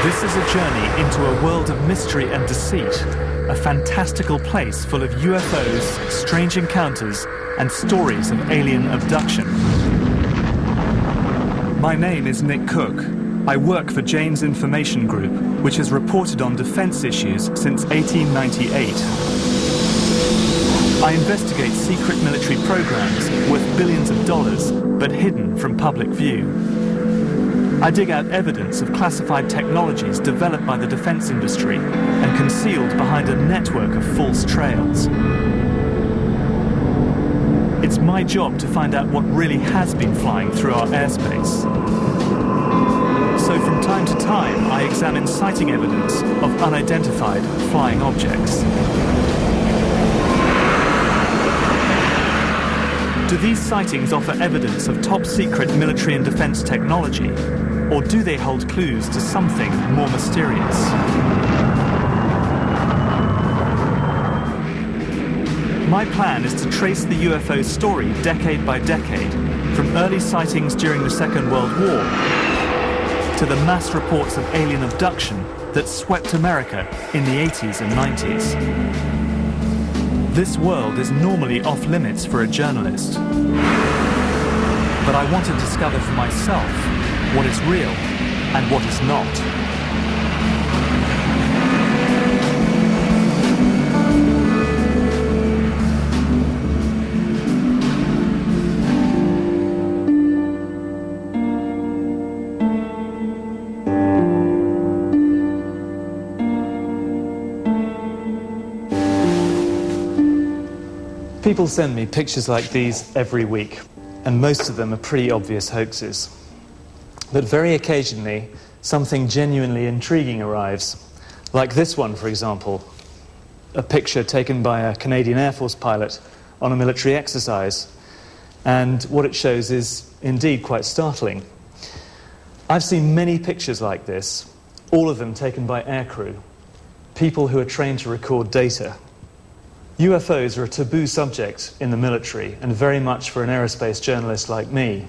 This is a journey into a world of mystery and deceit, a fantastical place full of UFOs, strange encounters, and stories of alien abduction. My name is Nick Cook. I work for Jane's Information Group, which has reported on defense issues since 1898. I investigate secret military programs worth billions of dollars, but hidden from public view. I dig out evidence of classified technologies developed by the defense industry and concealed behind a network of false trails. It's my job to find out what really has been flying through our airspace. So from time to time, I examine sighting evidence of unidentified flying objects. Do these sightings offer evidence of top-secret military and defense technology, or do they hold clues to something more mysterious? My plan is to trace the UFO story decade by decade, from early sightings during the Second World War to the mass reports of alien abduction that swept America in the 80s and 90s. This world is normally off limits for a journalist. But I want to discover for myself what is real and what is not. People send me pictures like these every week, and most of them are pretty obvious hoaxes. But very occasionally, something genuinely intriguing arrives. Like this one, for example, a picture taken by a Canadian Air Force pilot on a military exercise. And what it shows is indeed quite startling. I've seen many pictures like this, all of them taken by aircrew, people who are trained to record data. UFOs are a taboo subject in the military, and very much for an aerospace journalist like me.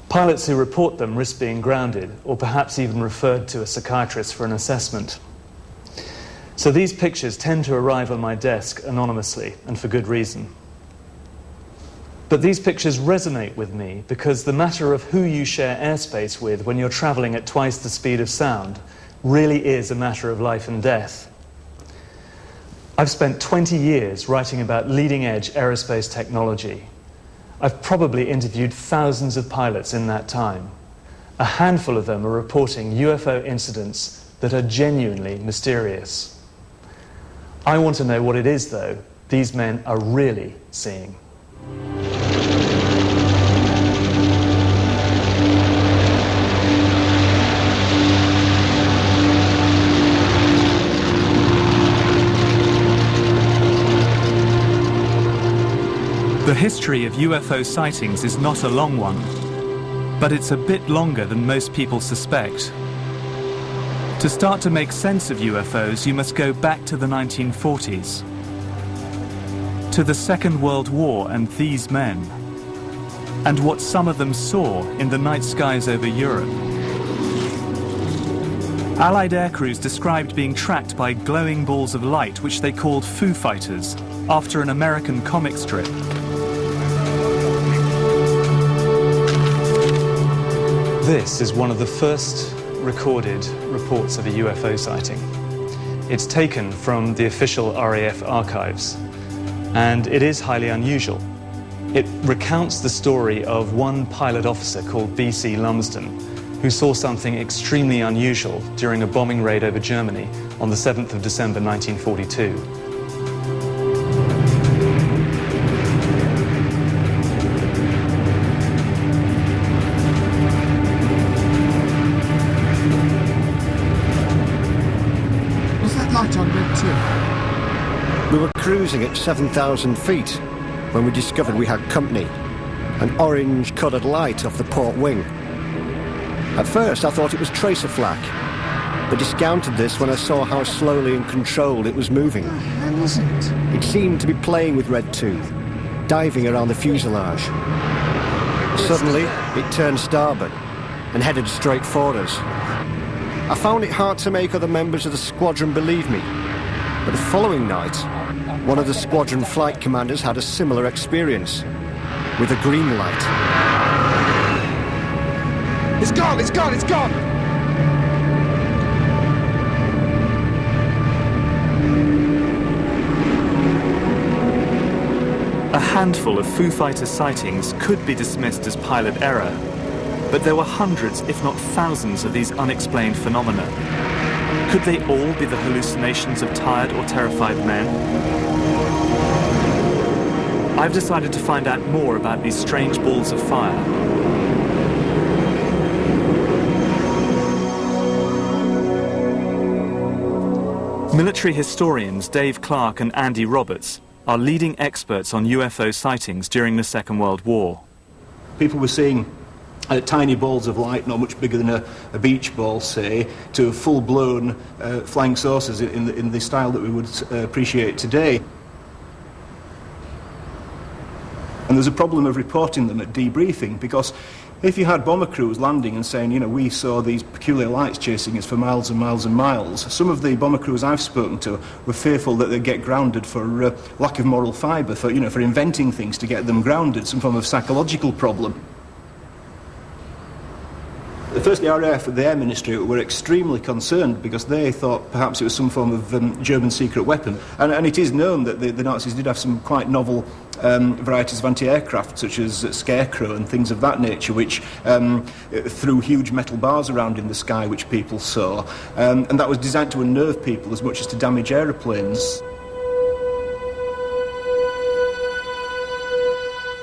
Pilots who report them risk being grounded, or perhaps even referred to a psychiatrist for an assessment. So these pictures tend to arrive on my desk anonymously, and for good reason. But these pictures resonate with me because the matter of who you share airspace with when you're traveling at twice the speed of sound really is a matter of life and death. I've spent 20 years writing about leading-edge aerospace technology. I've probably interviewed thousands of pilots in that time. A handful of them are reporting UFO incidents that are genuinely mysterious. I want to know what it is, though, these men are really seeing. The history of UFO sightings is not a long one, but it's a bit longer than most people suspect. To start to make sense of UFOs, you must go back to the 1940s, to the Second World War and these men, and what some of them saw in the night skies over Europe. Allied aircrews described being tracked by glowing balls of light, which they called Foo Fighters, after an American comic strip. This is one of the first recorded reports of a UFO sighting. It's taken from the official RAF archives, and it is highly unusual. It recounts the story of one pilot officer called B.C. Lumsden, who saw something extremely unusual during a bombing raid over Germany on the 7th of December 1942. We were cruising at 7,000 feet when we discovered we had company, an orange-coloured light off the port wing. At first I thought it was tracer flak, but discounted this when I saw how slowly and controlled it was moving. What the hell is it? It seemed to be playing with Red 2, diving around the fuselage. Suddenly it turned starboard and headed straight for us. I found it hard to make other members of the squadron believe me. But the following night, one of the squadron flight commanders had a similar experience, with a green light. It's gone, it's gone, it's gone! A handful of Foo Fighters sightings could be dismissed as pilot error, but there were hundreds, if not thousands, of these unexplained phenomena. Could they all be the hallucinations of tired or terrified men? I've decided to find out more about these strange balls of fire. Military historians Dave Clark and Andy Roberts are leading experts on UFO sightings during the Second World War. People were seeing tiny balls of light, not much bigger than a beach ball, say, to full-blown flying saucers in the style that we would appreciate today. And there's a problem of reporting them at debriefing, because if you had bomber crews landing and saying, you know, we saw these peculiar lights chasing us for miles and miles and miles, some of the bomber crews I've spoken to were fearful that they'd get grounded for lack of moral fibre, for inventing things to get them grounded, some form of psychological problem. First, the RAF and the Air Ministry were extremely concerned because they thought perhaps it was some form of German secret weapon. And it is known that the Nazis did have some quite novel varieties of anti-aircraft, such as Scarecrow and things of that nature, which threw huge metal bars around in the sky, which people saw. And that was designed to unnerve people as much as to damage aeroplanes.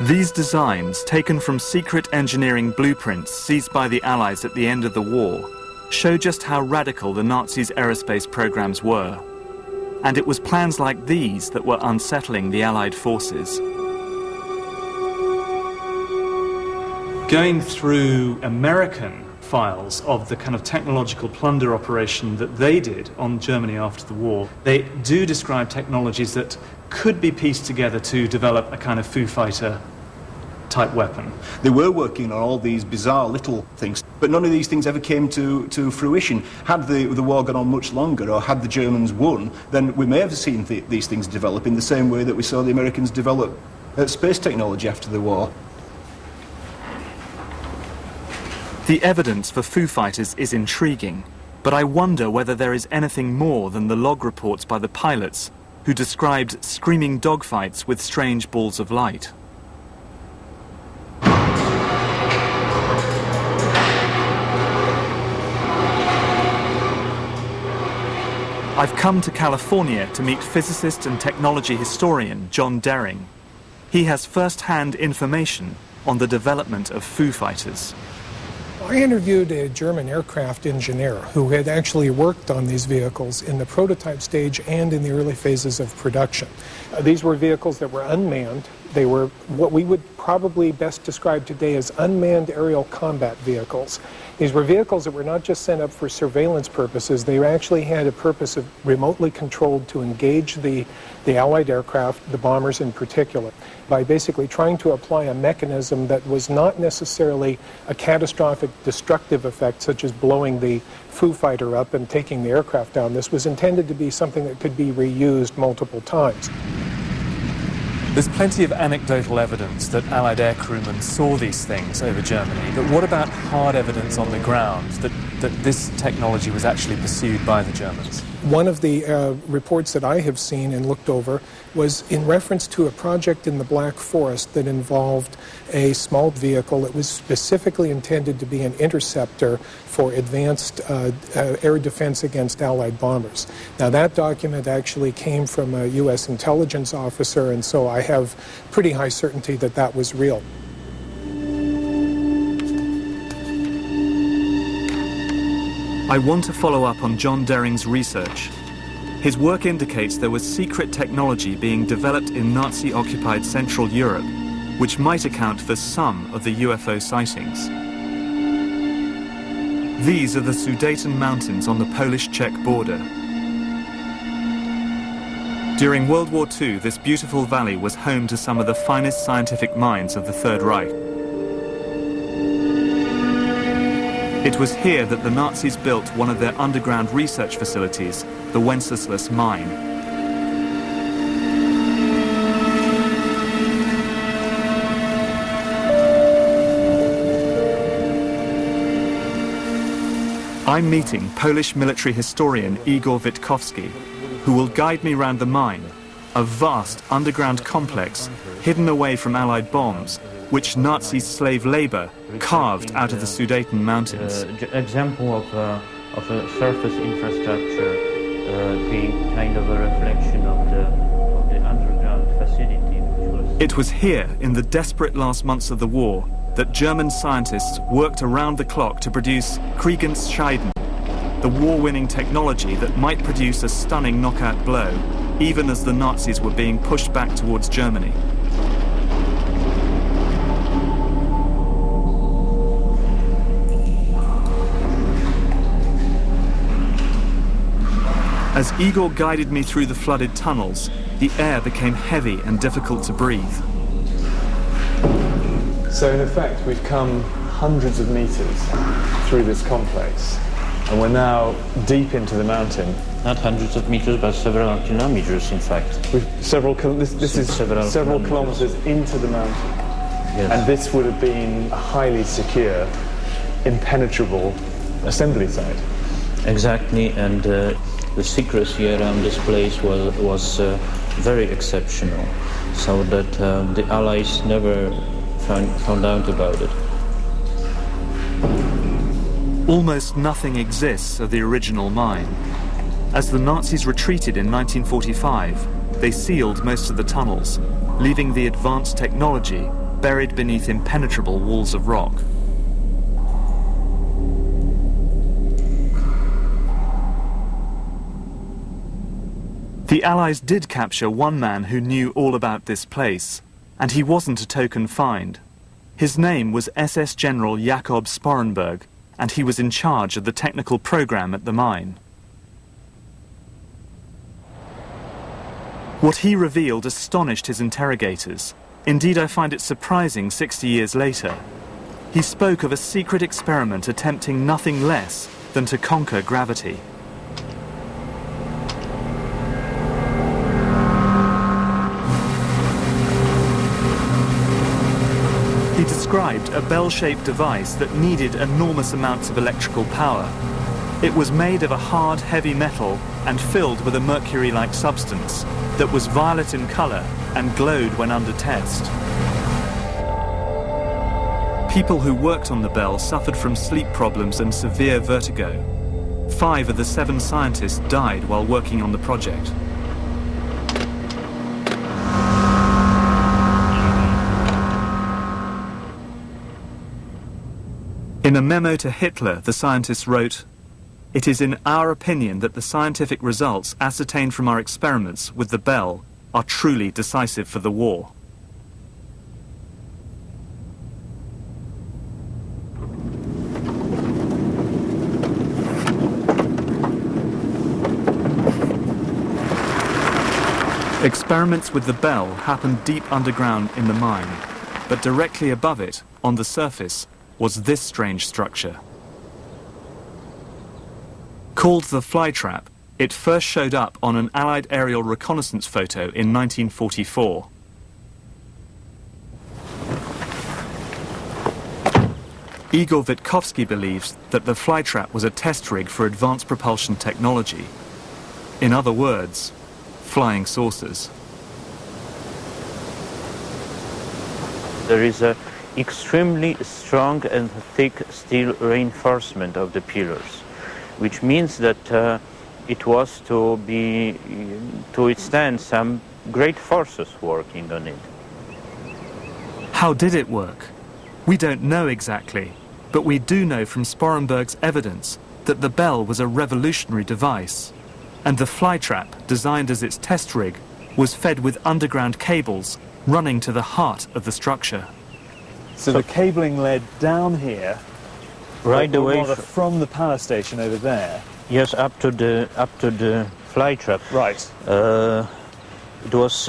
These designs, taken from secret engineering blueprints seized by the Allies at the end of the war, show just how radical the Nazis' aerospace programs were. And it was plans like these that were unsettling the Allied forces. Going through American files of the kind of technological plunder operation that they did on Germany after the war, they do describe technologies that could be pieced together to develop a kind of Foo Fighter type weapon. They were working on all these bizarre little things, but none of these things ever came to fruition. Had the war gone on much longer, or had the Germans won, then we may have seen these things develop in the same way that we saw the Americans develop space technology after the war. The evidence for Foo Fighters is intriguing, but I wonder whether there is anything more than the log reports by the pilots who described screaming dogfights with strange balls of light. I've come to California to meet physicist and technology historian John Dering. He has first-hand information on the development of Foo Fighters. I interviewed a German aircraft engineer who had actually worked on these vehicles in the prototype stage and in the early phases of production. These were vehicles that were unmanned. They were what we would probably best describe today as unmanned aerial combat vehicles. These were vehicles that were not just sent up for surveillance purposes. They actually had a purpose of remotely controlled to engage the Allied aircraft, the bombers in particular, by basically trying to apply a mechanism that was not necessarily a catastrophic destructive effect, such as blowing the Foo Fighter up and taking the aircraft down. This was intended to be something that could be reused multiple times. There's plenty of anecdotal evidence that Allied air crewmen saw these things over Germany, but what about hard evidence on the ground that this technology was actually pursued by the Germans? One of the reports that I have seen and looked over was in reference to a project in the Black Forest that involved a small vehicle that was specifically intended to be an interceptor for advanced air defense against Allied bombers. Now, that document actually came from a U.S. intelligence officer, and so I have pretty high certainty that that was real. I want to follow up on John Dering's research. His work indicates there was secret technology being developed in Nazi-occupied Central Europe, which might account for some of the UFO sightings. These are the Sudeten Mountains on the Polish-Czech border. During World War II, this beautiful valley was home to some of the finest scientific minds of the Third Reich. It was here that the Nazis built one of their underground research facilities, the Wenceslas mine. I'm meeting Polish military historian Igor Witkowski, who will guide me round the mine, a vast underground complex hidden away from Allied bombs, which Nazi slave labor carved out of the Sudeten mountains. Example of a surface infrastructure being kind of a reflection of the underground facility. It was here, in the desperate last months of the war, that German scientists worked around the clock to produce Kriegensscheiden, the war-winning technology that might produce a stunning knockout blow, even as the Nazis were being pushed back towards Germany. As Igor guided me through the flooded tunnels, the air became heavy and difficult to breathe. So in effect, we've come hundreds of meters through this complex, and we're now deep into the mountain. Not hundreds of meters, but several kilometers, in fact. This is several kilometers into the mountain. Yes. And this would have been a highly secure, impenetrable assembly site. Exactly, and the secrecy around this place was very exceptional, so that the Allies never found out about it. Almost nothing exists of the original mine. As the Nazis retreated in 1945, they sealed most of the tunnels, leaving the advanced technology buried beneath impenetrable walls of rock. The Allies did capture one man who knew all about this place, and he wasn't a token find. His name was SS General Jakob Sporenberg, and he was in charge of the technical program at the mine. What he revealed astonished his interrogators. Indeed, I find it surprising 60 years later. He spoke of a secret experiment attempting nothing less than to conquer gravity. He described a bell-shaped device that needed enormous amounts of electrical power. It was made of a hard, heavy metal and filled with a mercury-like substance that was violet in color and glowed when under test. People who worked on the bell suffered from sleep problems and severe vertigo. 5 of the 7 scientists died while working on the project. In a memo to Hitler, the scientists wrote, "It is in our opinion that the scientific results ascertained from our experiments with the bell are truly decisive for the war." Experiments with the bell happened deep underground in the mine, but directly above it, on the surface, was this strange structure. Called the flytrap, it first showed up on an Allied aerial reconnaissance photo in 1944. Igor Witkowski believes that the flytrap was a test rig for advanced propulsion technology. In other words, flying saucers. There is a extremely strong and thick steel reinforcement of the pillars, which means that it was to withstand some great forces working on it. How did it work? We don't know exactly, but we do know from Sporenberg's evidence that the bell was a revolutionary device, and the flytrap, designed as its test rig, was fed with underground cables running to the heart of the structure. So the cabling led down here, Right away from the power station over there. Yes, up to the flytrap. Right. It was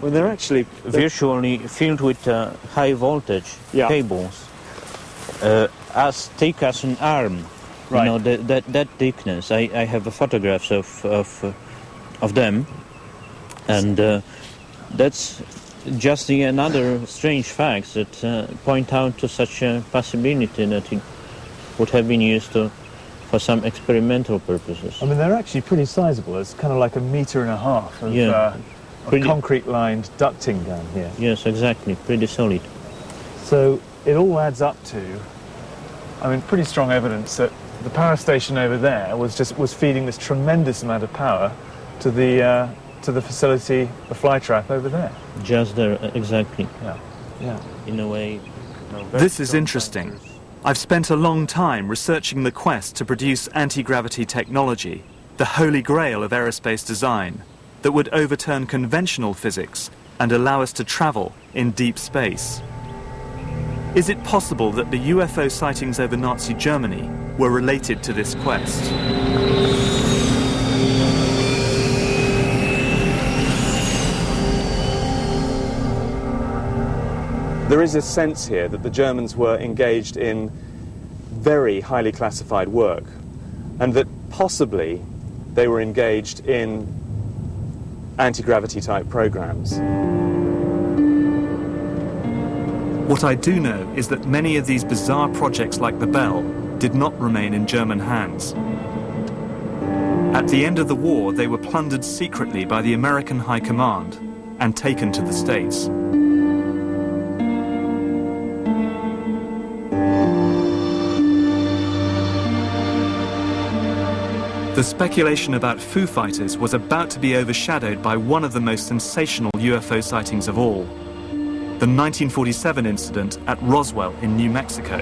Well, they're actually virtually filled with high voltage Yeah. cables. as thick as an arm. Right. You know, that thickness. I have photographs of them, and that's just another strange fact that point out to such a possibility that it would have been used for some experimental purposes. I mean, they're actually pretty sizable. It's kind of like 1.5 meters of concrete-lined ducting down here. Yes, exactly. Pretty solid. So it all adds up to, I mean, pretty strong evidence that the power station over there was feeding this tremendous amount of power to the facility, the fly trap over there. Just there, exactly. Yeah. In a way. This is interesting. I've spent a long time researching the quest to produce anti-gravity technology, the holy grail of aerospace design, that would overturn conventional physics and allow us to travel in deep space. Is it possible that the UFO sightings over Nazi Germany were related to this quest? There is a sense here that the Germans were engaged in very highly classified work, and that possibly they were engaged in anti-gravity type programs. What I do know is that many of these bizarre projects like the Bell did not remain in German hands. At the end of the war, they were plundered secretly by the American High Command and taken to the States. The speculation about Foo Fighters was about to be overshadowed by one of the most sensational UFO sightings of all, the 1947 incident at Roswell in New Mexico.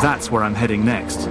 That's where I'm heading next.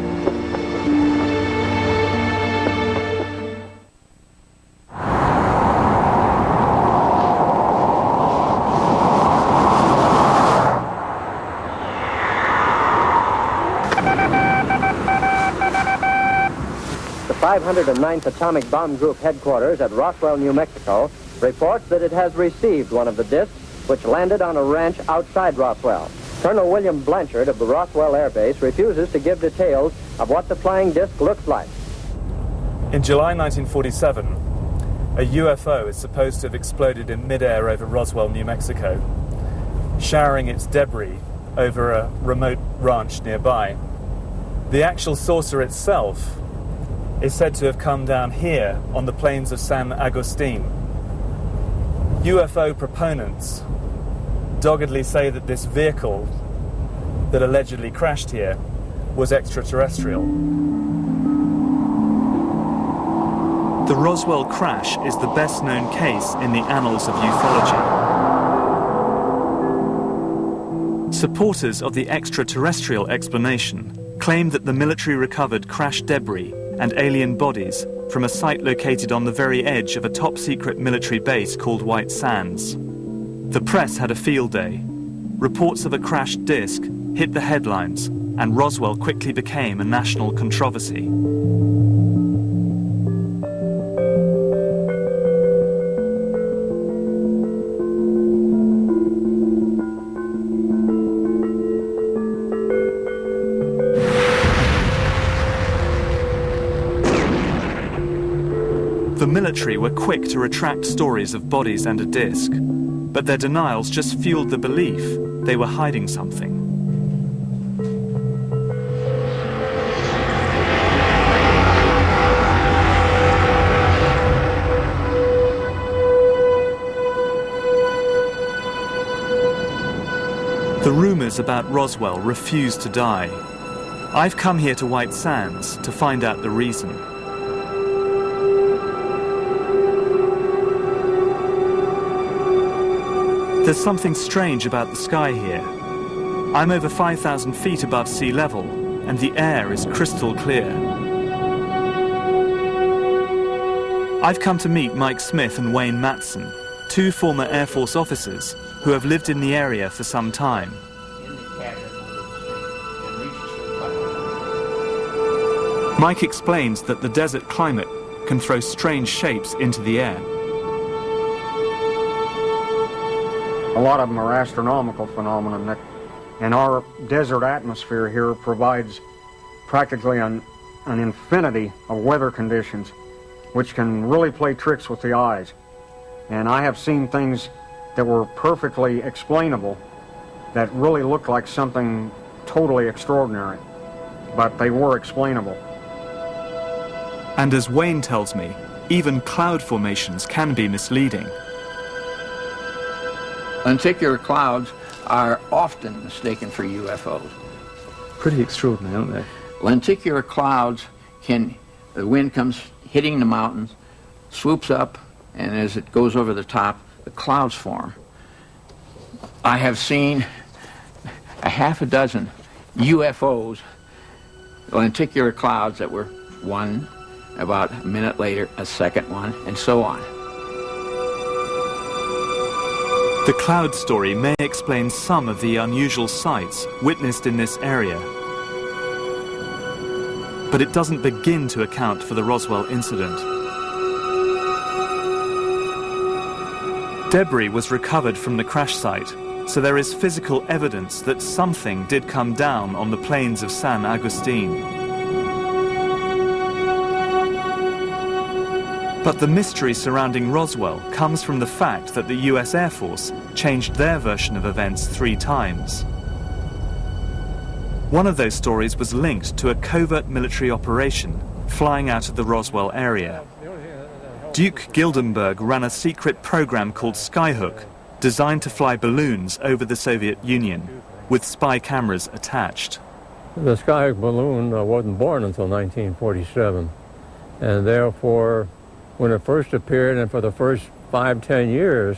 The 509th Atomic Bomb Group headquarters at Roswell, New Mexico, reports that it has received one of the discs which landed on a ranch outside Roswell. Colonel William Blanchard of the Roswell Air Base refuses to give details of what the flying disc looks like. In July 1947, a UFO is supposed to have exploded in midair over Roswell, New Mexico, showering its debris over a remote ranch nearby. The actual saucer itself is said to have come down here on the plains of San Agustin. UFO proponents doggedly say that this vehicle that allegedly crashed here was extraterrestrial. The Roswell crash is the best-known case in the annals of ufology. Supporters of the extraterrestrial explanation claim that the military recovered crash debris and alien bodies from a site located on the very edge of a top-secret military base called White Sands. The press had a field day. Reports of a crashed disc hit the headlines, and Roswell quickly became a national controversy. The military were quick to retract stories of bodies and a disc, but their denials just fueled the belief they were hiding something. The rumors about Roswell refused to die. I've come here to White Sands to find out the reason. There's something strange about the sky here. I'm over 5,000 feet above sea level, and the air is crystal clear. I've come to meet Mike Smith and Wayne Matson, two former Air Force officers who have lived in the area for some time. Mike explains that the desert climate can throw strange shapes into the air. A lot of them are astronomical phenomena that in our desert atmosphere here provides practically an infinity of weather conditions which can really play tricks with the eyes. And I have seen things that were perfectly explainable that really looked like something totally extraordinary, but they were explainable. And as Wayne tells me, even cloud formations can be misleading. Lenticular clouds are often mistaken for UFOs. Pretty extraordinary, aren't they? Lenticular clouds the wind comes hitting the mountains, swoops up, and as it goes over the top, the clouds form. I have seen a half a dozen UFOs, lenticular clouds that were one, about a minute later, a second one, and so on. The cloud story may explain some of the unusual sights witnessed in this area, but it doesn't begin to account for the Roswell incident. Debris was recovered from the crash site, so there is physical evidence that something did come down on the plains of San Agustin. But the mystery surrounding Roswell comes from the fact that the US Air Force changed their version of events 3 times. One of those stories was linked to a covert military operation flying out of the Roswell area. Duke Gildenberg ran a secret program called Skyhook, designed to fly balloons over the Soviet Union, with spy cameras attached. The Skyhook balloon wasn't born until 1947, and therefore, when it first appeared, and for the first 5-10 years,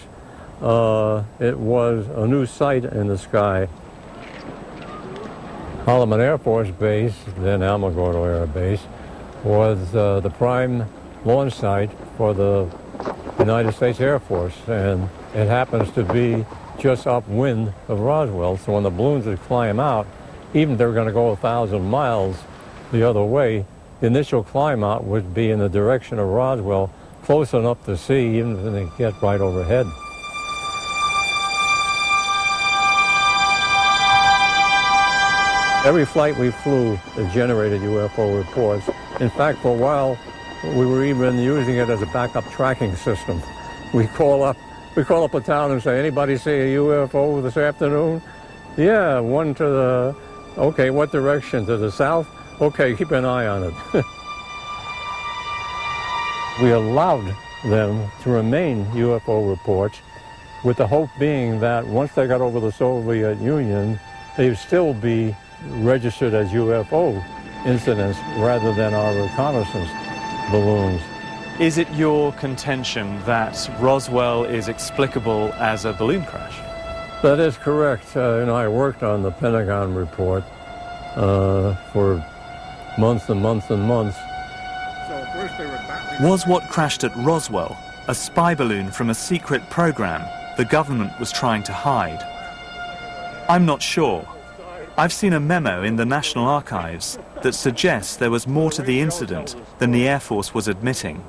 it was a new sight in the sky. Holloman Air Force Base, then Alamogordo Air Base, was the prime launch site for the United States Air Force, and it happens to be just upwind of Roswell, so when the balloons would climb out, even if they were going to go 1,000 miles the other way, the initial climb out would be in the direction of Roswell, close enough to see, even if they get right overhead. Every flight we flew, it generated UFO reports. In fact, for a while, we were even using it as a backup tracking system. We call up a town and say, anybody see a UFO this afternoon? Yeah, one to the, okay, what direction? To the south? Okay, keep an eye on it. We allowed them to remain UFO reports, with the hope being that once they got over the Soviet Union, they'd still be registered as UFO incidents rather than our reconnaissance balloons. Is it your contention that Roswell is explicable as a balloon crash? That is correct. I worked on the Pentagon report for months and months and months. Was what crashed at Roswell a spy balloon from a secret program the government was trying to hide? I'm not sure. I've seen a memo in the National Archives that suggests there was more to the incident than the Air Force was admitting.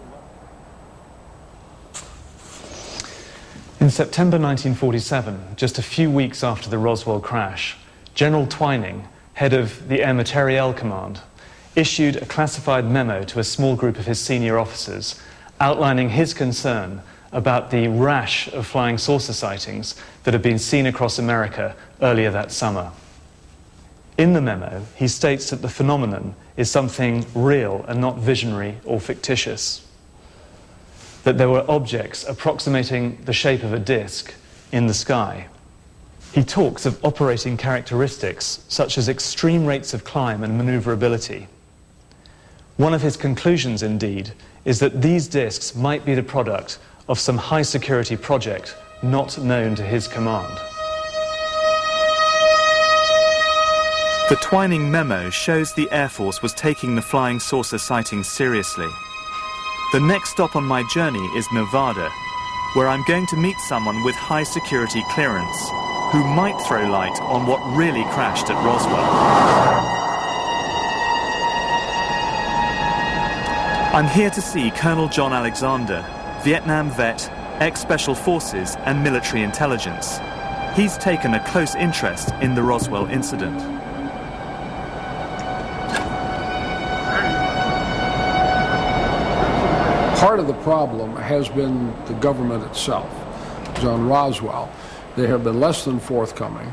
In September 1947, just a few weeks after the Roswell crash, General Twining, head of the Air Materiel Command, issued a classified memo to a small group of his senior officers outlining his concern about the rash of flying saucer sightings that had been seen across America earlier that summer. In the memo, he states that the phenomenon is something real and not visionary or fictitious, that there were objects approximating the shape of a disc in the sky. He talks of operating characteristics such as extreme rates of climb and maneuverability. One of his conclusions, indeed, is that these discs might be the product of some high-security project not known to his command. The Twining memo shows the Air Force was taking the flying saucer sightings seriously. The next stop on my journey is Nevada, where I'm going to meet someone with high security clearance who might throw light on what really crashed at Roswell. I'm here to see Colonel John Alexander, Vietnam vet, ex-Special Forces and military intelligence. He's taken a close interest in the Roswell incident. Part of the problem has been the government itself. On Roswell, they have been less than forthcoming.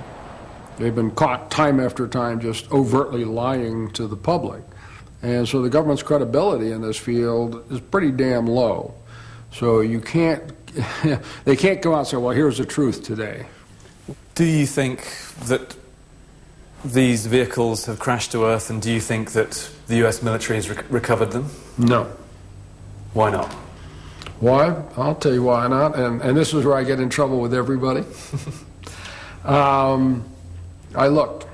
They've been caught time after time just overtly lying to the public. And so the government's credibility in this field is pretty damn low. So you can't, they can't come out and say, well, here's the truth today. Do you think that these vehicles have crashed to Earth, and do you think that the US military has recovered them? No. Why not? Why? I'll tell you why not, and this is where I get in trouble with everybody. I looked.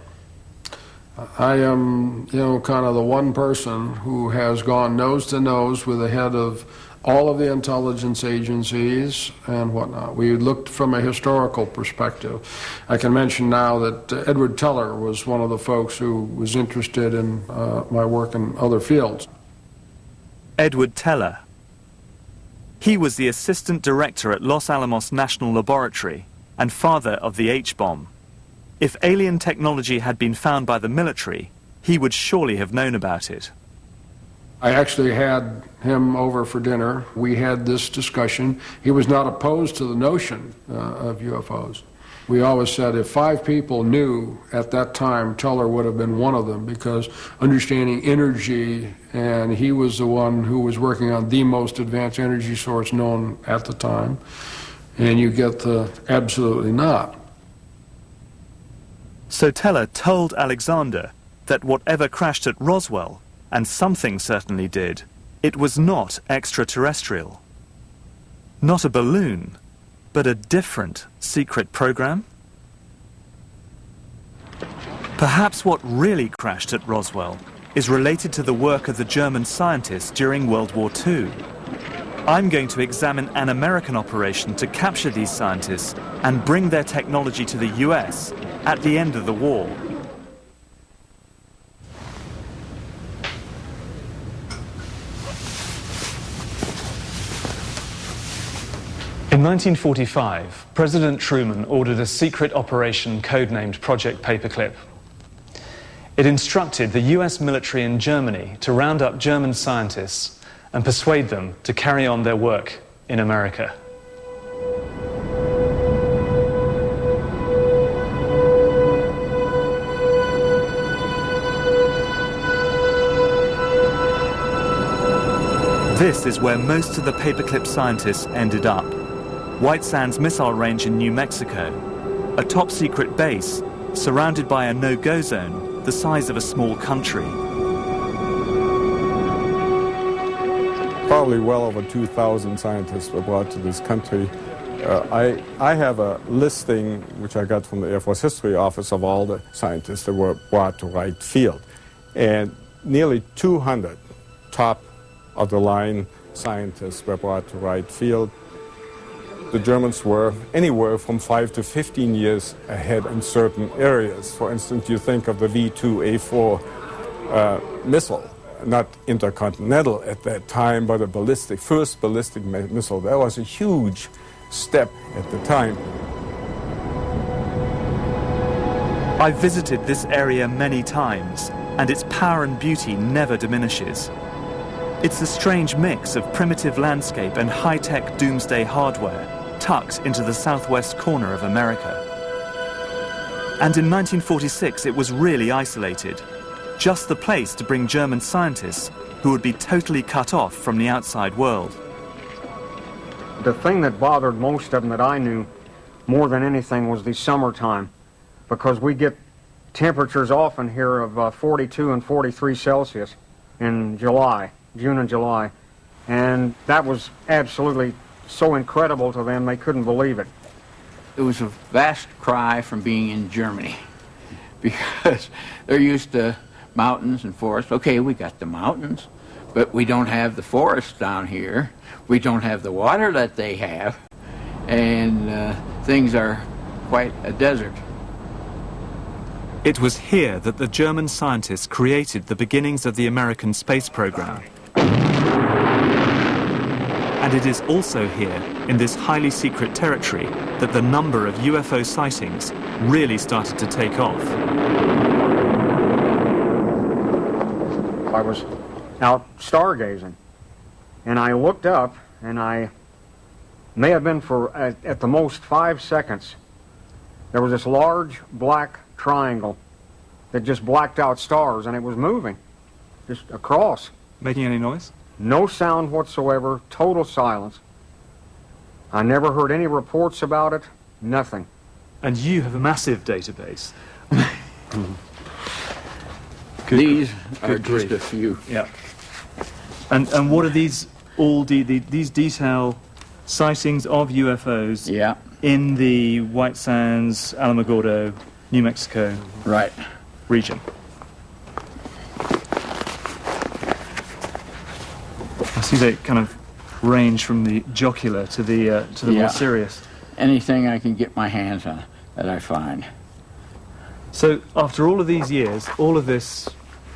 I am, kind of the one person who has gone nose to nose with the head of all of the intelligence agencies and whatnot. We looked from a historical perspective. I can mention now that Edward Teller was one of the folks who was interested in my work in other fields. Edward Teller. He was the assistant director at Los Alamos National Laboratory and father of the H-bomb. If alien technology had been found by the military, he would surely have known about it. I actually had him over for dinner. We had this discussion. He was not opposed to the notion of UFOs. We always said if 5 people knew at that time, Teller would have been one of them, because understanding energy, and he was the one who was working on the most advanced energy source known at the time, and you get the absolutely not. So Teller told Alexander that whatever crashed at Roswell, and something certainly did, it was not extraterrestrial. Not a balloon, but a different secret program? Perhaps what really crashed at Roswell is related to the work of the German scientists during World War II. I'm going to examine an American operation to capture these scientists and bring their technology to the US at the end of the war. In 1945, President Truman ordered a secret operation codenamed Project Paperclip. It instructed the US military in Germany to round up German scientists and persuade them to carry on their work in America. This is where most of the Paperclip scientists ended up. White Sands Missile Range in New Mexico, a top-secret base surrounded by a no-go zone the size of a small country. Probably well over 2,000 scientists were brought to this country. I have a listing, which I got from the Air Force History Office, of all the scientists that were brought to Wright Field. And nearly 200 top-of-the-line scientists were brought to Wright Field. The Germans were anywhere from 5 to 15 years ahead in certain areas. For instance, you think of the V-2A4 missile, not intercontinental at that time, but a first ballistic missile. That was a huge step at the time. I've visited this area many times, and its power and beauty never diminishes. It's a strange mix of primitive landscape and high-tech doomsday hardware tucked into the southwest corner of America. And in 1946, it was really isolated, just the place to bring German scientists who would be totally cut off from the outside world. The thing that bothered most of them that I knew more than anything was the summertime, because we get temperatures often here of 42 and 43 Celsius in July, June and July, and that was absolutely so incredible to them they couldn't believe it. It was a vast cry from being in Germany, because they're used to mountains and forests. Okay, we got the mountains, but we don't have the forests down here. We don't have the water that they have, and things are quite a desert. It was here that the German scientists created the beginnings of the American space program. And it is also here, in this highly secret territory, that the number of UFO sightings really started to take off. I was out stargazing, and I looked up, and I may have been for, at the most, 5 seconds. There was this large black triangle that just blacked out stars, and it was moving, just across. Making any noise? No sound whatsoever, total silence. I never heard any reports about it, nothing. And you have a massive database. These are just a few. Yeah. And what are these all these detail sightings of UFOs in the White Sands, Alamogordo, New Mexico region? I see they kind of range from the jocular to the more serious. Anything I can get my hands on that I find. So after all of these years, all of this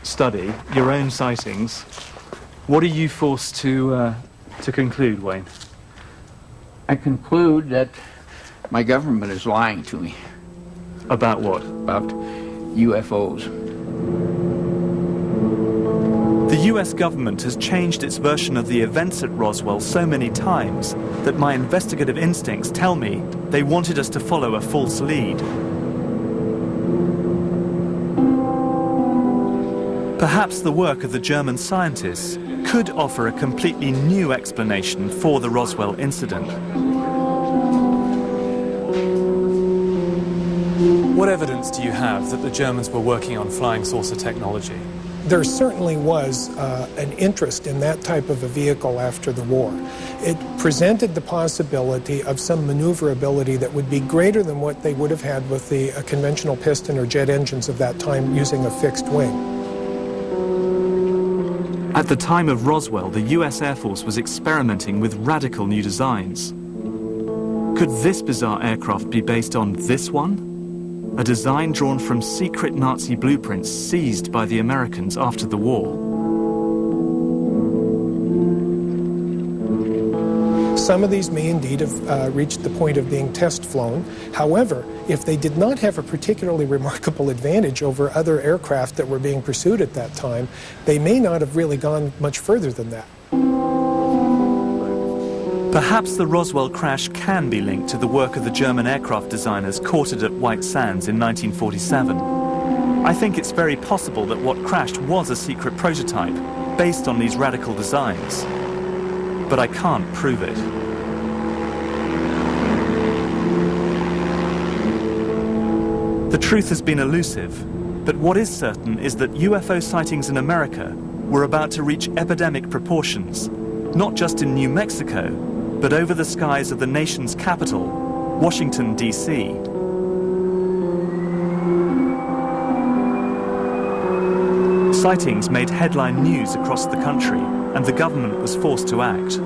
study, your own sightings, what are you forced to conclude, Wayne? I conclude that my government is lying to me. About what? About UFOs. The US government has changed its version of the events at Roswell so many times that my investigative instincts tell me they wanted us to follow a false lead. Perhaps the work of the German scientists could offer a completely new explanation for the Roswell incident. What evidence do you have that the Germans were working on flying saucer technology? There certainly was an interest in that type of a vehicle after the war. It presented the possibility of some maneuverability that would be greater than what they would have had with the conventional piston or jet engines of that time using a fixed wing. At the time of Roswell, the US Air Force was experimenting with radical new designs. Could this bizarre aircraft be based on this one? A design drawn from secret Nazi blueprints seized by the Americans after the war. Some of these may indeed have reached the point of being test flown. However, if they did not have a particularly remarkable advantage over other aircraft that were being pursued at that time, they may not have really gone much further than that. Perhaps the Roswell crash can be linked to the work of the German aircraft designers quartered at White Sands in 1947. I think it's very possible that what crashed was a secret prototype based on these radical designs. But I can't prove it. The truth has been elusive, but what is certain is that UFO sightings in America were about to reach epidemic proportions, not just in New Mexico, but over the skies of the nation's capital, Washington, D.C. Sightings made headline news across the country, and the government was forced to act.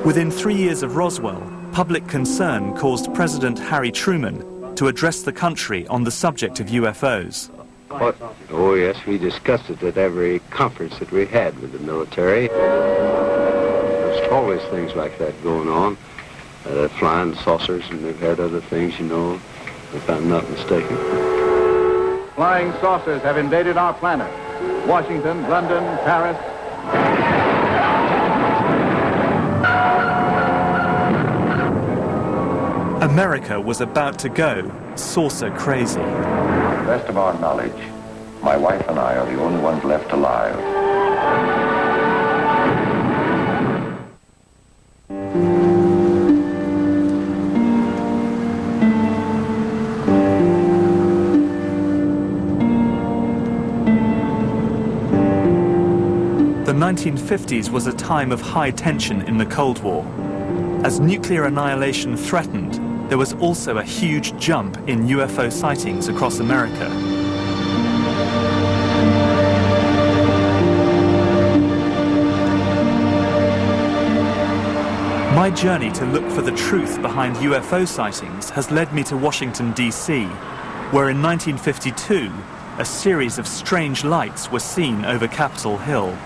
Within 3 years of Roswell, public concern caused President Harry Truman to address the country on the subject of UFOs. Oh, yes, we discussed it at every conference that we had with the military. There's always things like that going on. Flying saucers, and they've had other things, you know, if I'm not mistaken. Flying saucers have invaded our planet. Washington, London, Paris. America was about to go saucer crazy. To the best of our knowledge, my wife and I are the only ones left alive. The 1950s was a time of high tension in the Cold War. As nuclear annihilation threatened, there was also a huge jump in UFO sightings across America. My journey to look for the truth behind UFO sightings has led me to Washington, D.C., where in 1952, a series of strange lights were seen over Capitol Hill.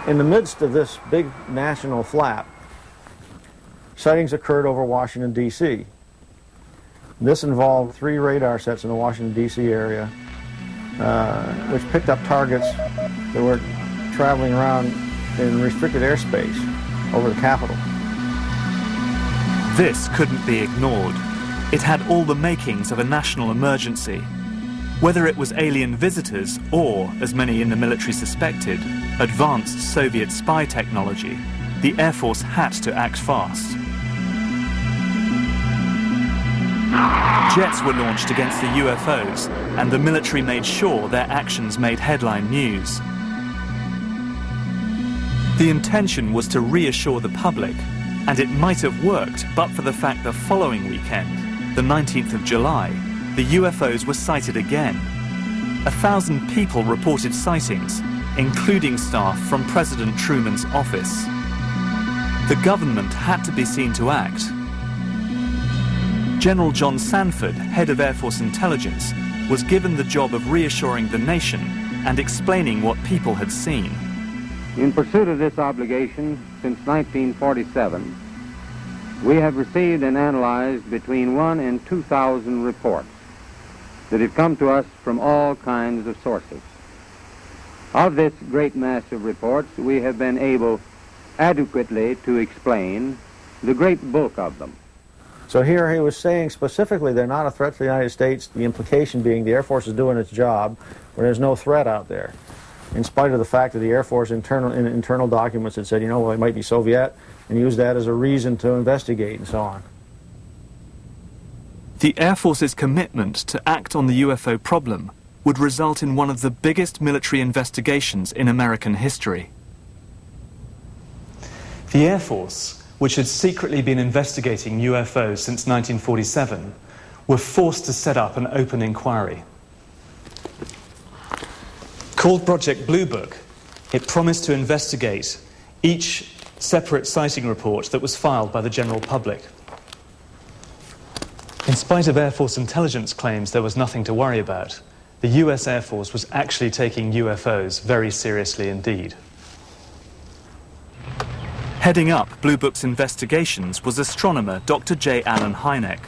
In the midst of this big national flap, sightings occurred over Washington, D.C. This involved 3 radar sets in the Washington, D.C. area, which picked up targets that were traveling around in restricted airspace over the Capitol. This couldn't be ignored. It had all the makings of a national emergency. Whether it was alien visitors or, as many in the military suspected, advanced Soviet spy technology, the Air Force had to act fast. Jets were launched against the UFOs, and the military made sure their actions made headline news. The intention was to reassure the public, and it might have worked but for the fact the following weekend, the 19th of July, the UFOs were sighted again. 1,000 people reported sightings, including staff from President Truman's office. The government had to be seen to act. General John Sanford, head of Air Force Intelligence, was given the job of reassuring the nation and explaining what people had seen. In pursuit of this obligation, since 1947, we have received and analyzed between 1,000 and 2,000 reports that have come to us from all kinds of sources. Of this great mass of reports, we have been able adequately to explain the great bulk of them. So here he was saying specifically they're not a threat to the United States, the implication being the Air Force is doing its job when there's no threat out there. In spite of the fact that the Air Force internal documents had said, you know, well, it might be Soviet, and used that as a reason to investigate and so on. The Air Force's commitment to act on the UFO problem would result in one of the biggest military investigations in American history. The Air Force, which had secretly been investigating UFOs since 1947, were forced to set up an open inquiry. Called Project Blue Book, it promised to investigate each separate sighting report that was filed by the general public. In spite of Air Force intelligence claims there was nothing to worry about, the US Air Force was actually taking UFOs very seriously indeed. Heading up Blue Book's investigations was astronomer Dr. J. Allen Hynek.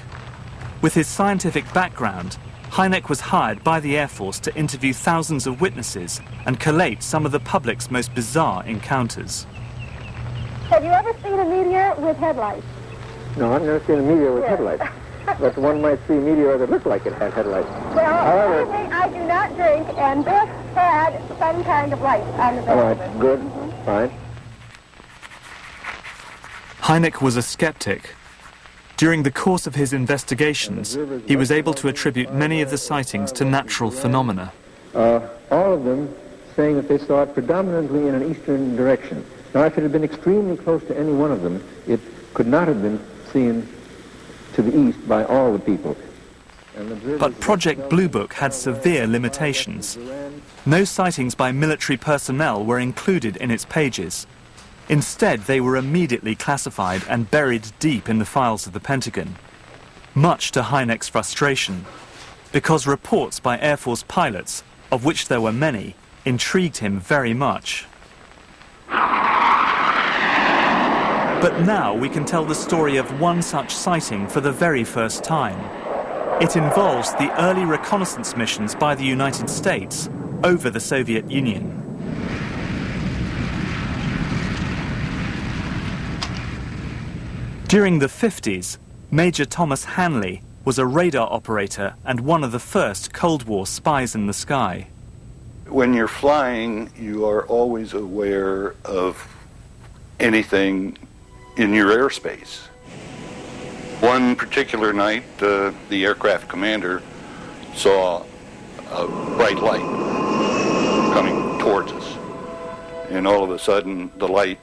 With his scientific background, Hynek was hired by the Air Force to interview thousands of witnesses and collate some of the public's most bizarre encounters. Have you ever seen a meteor with headlights? No, I've never seen a meteor with headlights. But one might see a meteor that looked like it had headlights. Well, However, I do not drink, and this had some kind of light on the back. all right, good, fine. Hynek was a skeptic. During the course of his investigations, he was able to attribute many of the sightings to natural phenomena. All of them saying that they saw it predominantly in an eastern direction. Now, if it had been extremely close to any one of them, it could not have been seen to the east by all the people. But Project Blue Book had severe limitations. No sightings by military personnel were included in its pages. Instead, they were immediately classified and buried deep in the files of the Pentagon. Much to Hynek's frustration, because reports by Air Force pilots, of which there were many, intrigued him very much. But now we can tell the story of one such sighting for the very first time. It involves the early reconnaissance missions by the United States over the Soviet Union. During the 50s, Major Thomas Hanley was a radar operator and one of the first Cold War spies in the sky. When you're flying, you are always aware of anything in your airspace. One particular night, the aircraft commander saw a bright light coming towards us. And all of a sudden, the light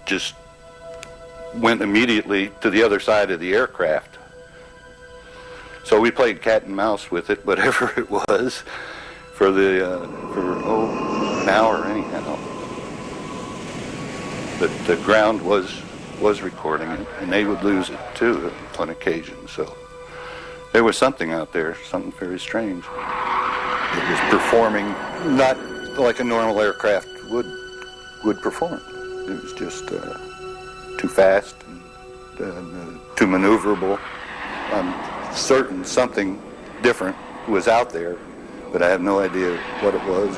just went immediately to the other side of the aircraft. So we played cat and mouse with it, whatever it was, for an hour anyhow. But the ground was recording it, and they would lose it too on occasion. So there was something out there, something very strange. It was performing not like a normal aircraft would perform. It was just too fast and too maneuverable. I'm certain something different was out there, but I have no idea what it was.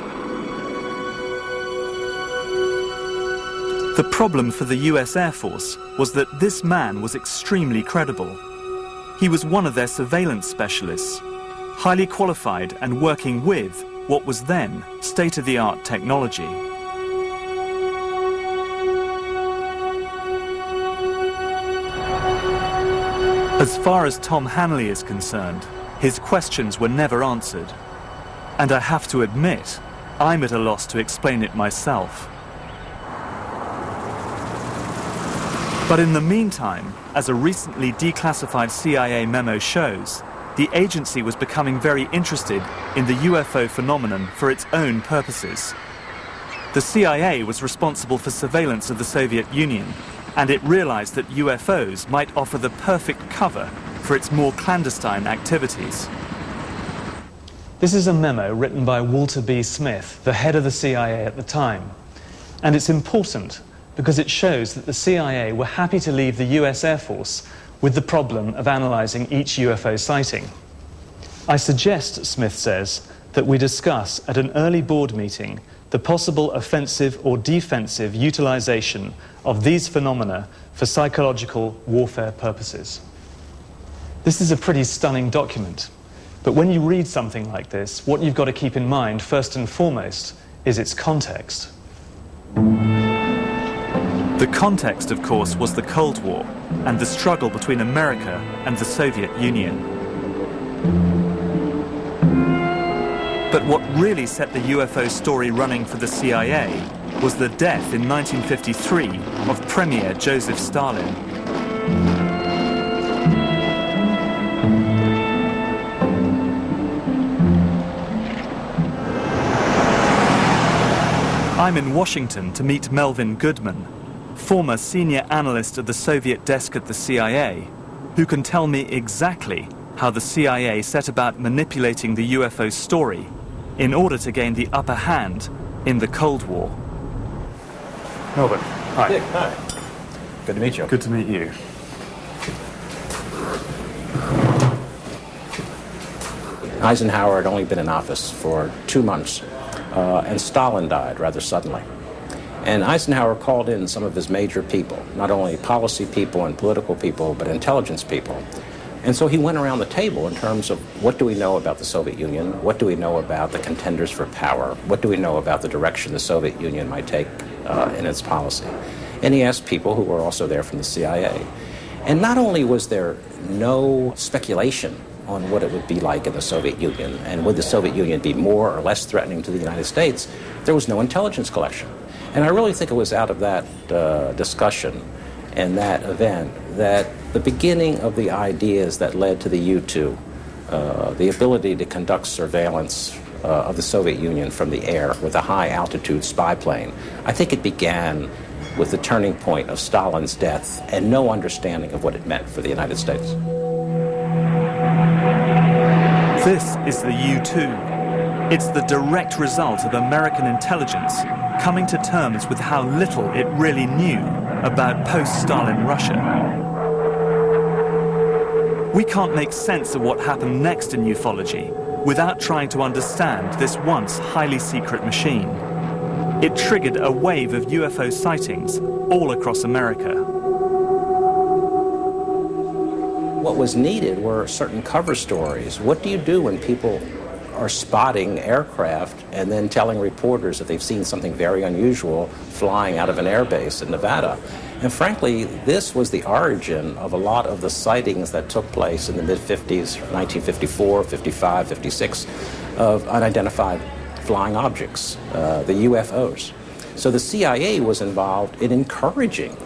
The problem for the US Air Force was that this man was extremely credible. He was one of their surveillance specialists, highly qualified and working with what was then state-of-the-art technology. As far as Tom Hanley is concerned, his questions were never answered. And I have to admit, I'm at a loss to explain it myself. But in the meantime, as a recently declassified CIA memo shows, the agency was becoming very interested in the UFO phenomenon for its own purposes. The CIA was responsible for surveillance of the Soviet Union, and it realized that UFOs might offer the perfect cover for its more clandestine activities. This is a memo written by Walter B. Smith, the head of the CIA at the time. And it's important because it shows that the CIA were happy to leave the US Air Force with the problem of analyzing each UFO sighting. I suggest, Smith says, that we discuss at an early board meeting the possible offensive or defensive utilization of these phenomena for psychological warfare purposes. This is a pretty stunning document, but when you read something like this, what you've got to keep in mind, first and foremost, is its context. The context, of course, was the Cold War and the struggle between America and the Soviet Union. But what really set the UFO story running for the CIA was the death in 1953 of Premier Joseph Stalin. I'm in Washington to meet Melvin Goodman, former senior analyst at the Soviet desk at the CIA, who can tell me exactly how the CIA set about manipulating the UFO story in order to gain the upper hand in the Cold War. Melvin, hi. Dick, hi. Good to meet you. Good to meet you. Eisenhower had only been in office for 2 months, and Stalin died rather suddenly. And Eisenhower called in some of his major people, not only policy people and political people, but intelligence people. And so he went around the table in terms of what do we know about the Soviet Union, what do we know about the contenders for power, what do we know about the direction the Soviet Union might take in its policy. And he asked people who were also there from the CIA. And not only was there no speculation on what it would be like in the Soviet Union, and would the Soviet Union be more or less threatening to the United States, there was no intelligence collection. And I really think it was out of that discussion and that event that the beginning of the ideas that led to the U-2, the ability to conduct surveillance of the Soviet Union from the air with a high-altitude spy plane, I think it began with the turning point of Stalin's death and no understanding of what it meant for the United States. This is the U-2. It's the direct result of American intelligence coming to terms with how little it really knew about post-Stalin Russia. We can't make sense of what happened next in ufology without trying to understand this once highly secret machine. It triggered a wave of UFO sightings all across America. What was needed were certain cover stories. What do you do when people are spotting aircraft and then telling reporters that they've seen something very unusual flying out of an airbase in Nevada? And frankly, this was the origin of a lot of the sightings that took place in the mid-50s, 1954, 55, 56, of unidentified flying objects, the UFOs. So the CIA was involved in encouraging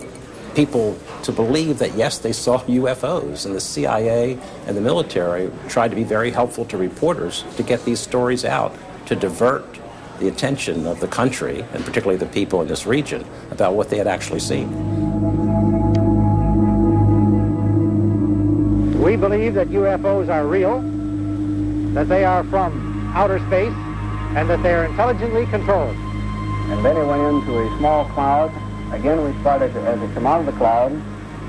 people to believe that, yes, they saw UFOs, and the CIA and the military tried to be very helpful to reporters to get these stories out, to divert the attention of the country, and particularly the people in this region, about what they had actually seen. We believe that UFOs are real, that they are from outer space, and that they are intelligently controlled. And then it went into a small cloud. Again, we started as it came out of the cloud,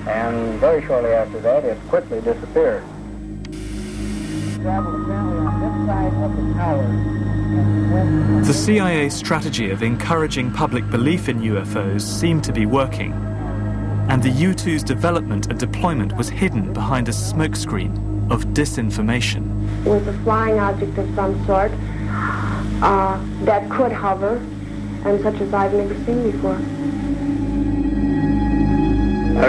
and very shortly after that, it quickly disappeared. Traveled apparently on this side of the tower. The CIA's strategy of encouraging public belief in UFOs seemed to be working, and the U-2's development and deployment was hidden behind a smokescreen of disinformation. With a flying object of some sort that could hover, and such as I've never seen before.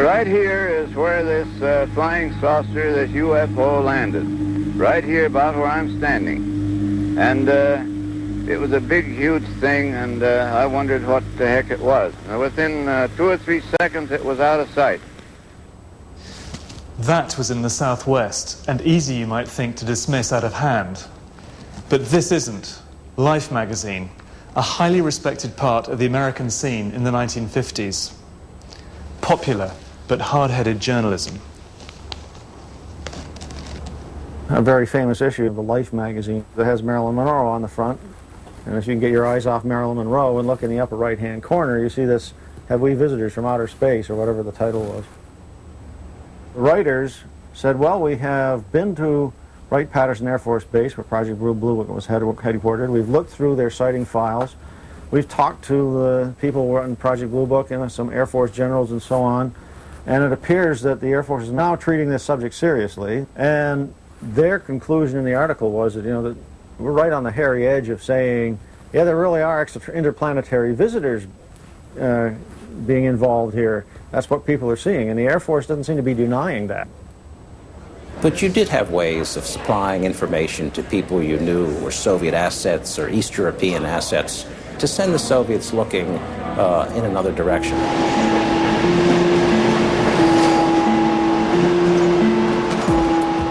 Right here is where this flying saucer, this UFO, landed. Right here, about where I'm standing. And it was a big, huge thing, and I wondered what the heck it was. Now, within 2 or 3 seconds, it was out of sight. That was in the southwest, and easy, you might think, to dismiss out of hand. But this isn't. Life magazine, a highly respected part of the American scene in the 1950s. Popular, but hard-headed journalism. A very famous issue of the Life magazine that has Marilyn Monroe on the front. And if you can get your eyes off Marilyn Monroe and look in the upper right-hand corner, you see this, "Have we visitors from outer space?" or whatever the title was. The writers said, well, we have been to Wright-Patterson Air Force Base, where Project Blue Book was headquartered. We've looked through their sighting files. We've talked to the people who were in Project Blue Book and some Air Force generals and so on. And it appears that the Air Force is now treating this subject seriously. And their conclusion in the article was that, that we're right on the hairy edge of saying, yeah, there really are interplanetary visitors being involved here. That's what people are seeing, and the Air Force doesn't seem to be denying that. But you did have ways of supplying information to people you knew were Soviet assets or East European assets to send the Soviets looking in another direction.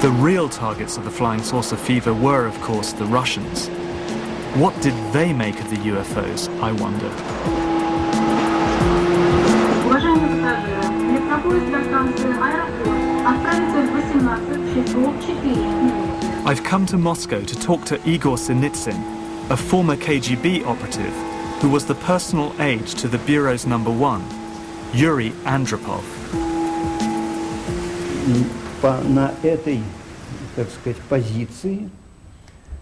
The real targets of the flying saucer fever were, of course, the Russians. What did they make of the UFOs, I wonder? I've come to Moscow to talk to Igor Sinitsyn, a former KGB operative who was the personal aide to the Bureau's number one, Yuri Andropov.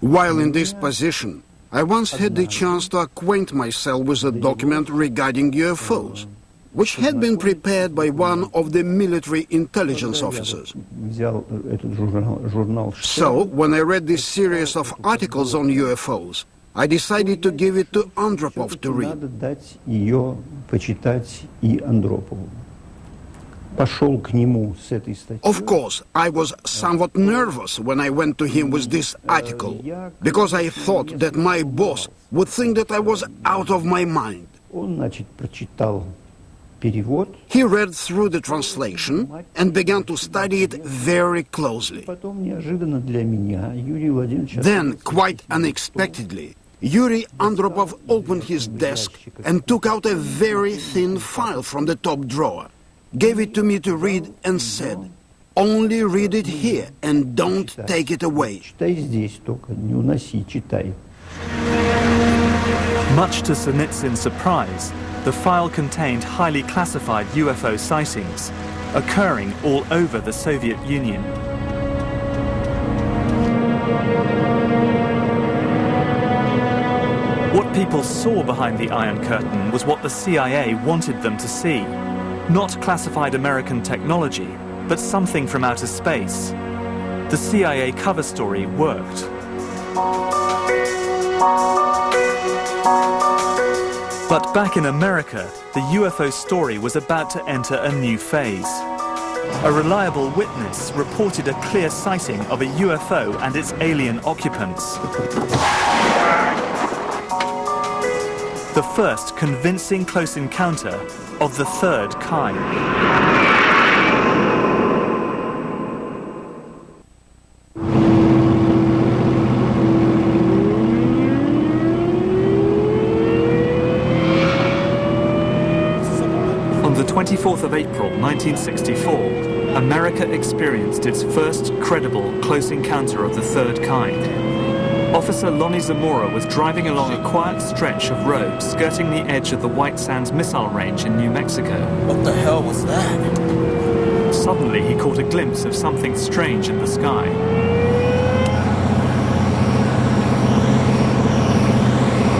While in this position, I once had the chance to acquaint myself with a document regarding UFOs, which had been prepared by one of the military intelligence officers. So, when I read this series of articles on UFOs, I decided to give it to Andropov to read. Of course, I was somewhat nervous when I went to him with this article, because I thought that my boss would think that I was out of my mind. He read through the translation and began to study it very closely. Then, quite unexpectedly, Yuri Andropov opened his desk and took out a very thin file from the top drawer, gave it to me to read and said, "Only read it here and don't take it away." Much to Sinitsyn's surprise, the file contained highly classified UFO sightings occurring all over the Soviet Union. What people saw behind the Iron Curtain was what the CIA wanted them to see. Not classified American technology, but something from outer space. The CIA cover story worked. But back in America, the UFO story was about to enter a new phase. A reliable witness reported a clear sighting of a UFO and its alien occupants. The first convincing close encounter of the third kind. On the 24th of April, 1964, America experienced its first credible close encounter of the third kind. Officer Lonnie Zamora was driving along a quiet stretch of road skirting the edge of the White Sands missile range in New Mexico. What the hell was that? Suddenly he caught a glimpse of something strange in the sky.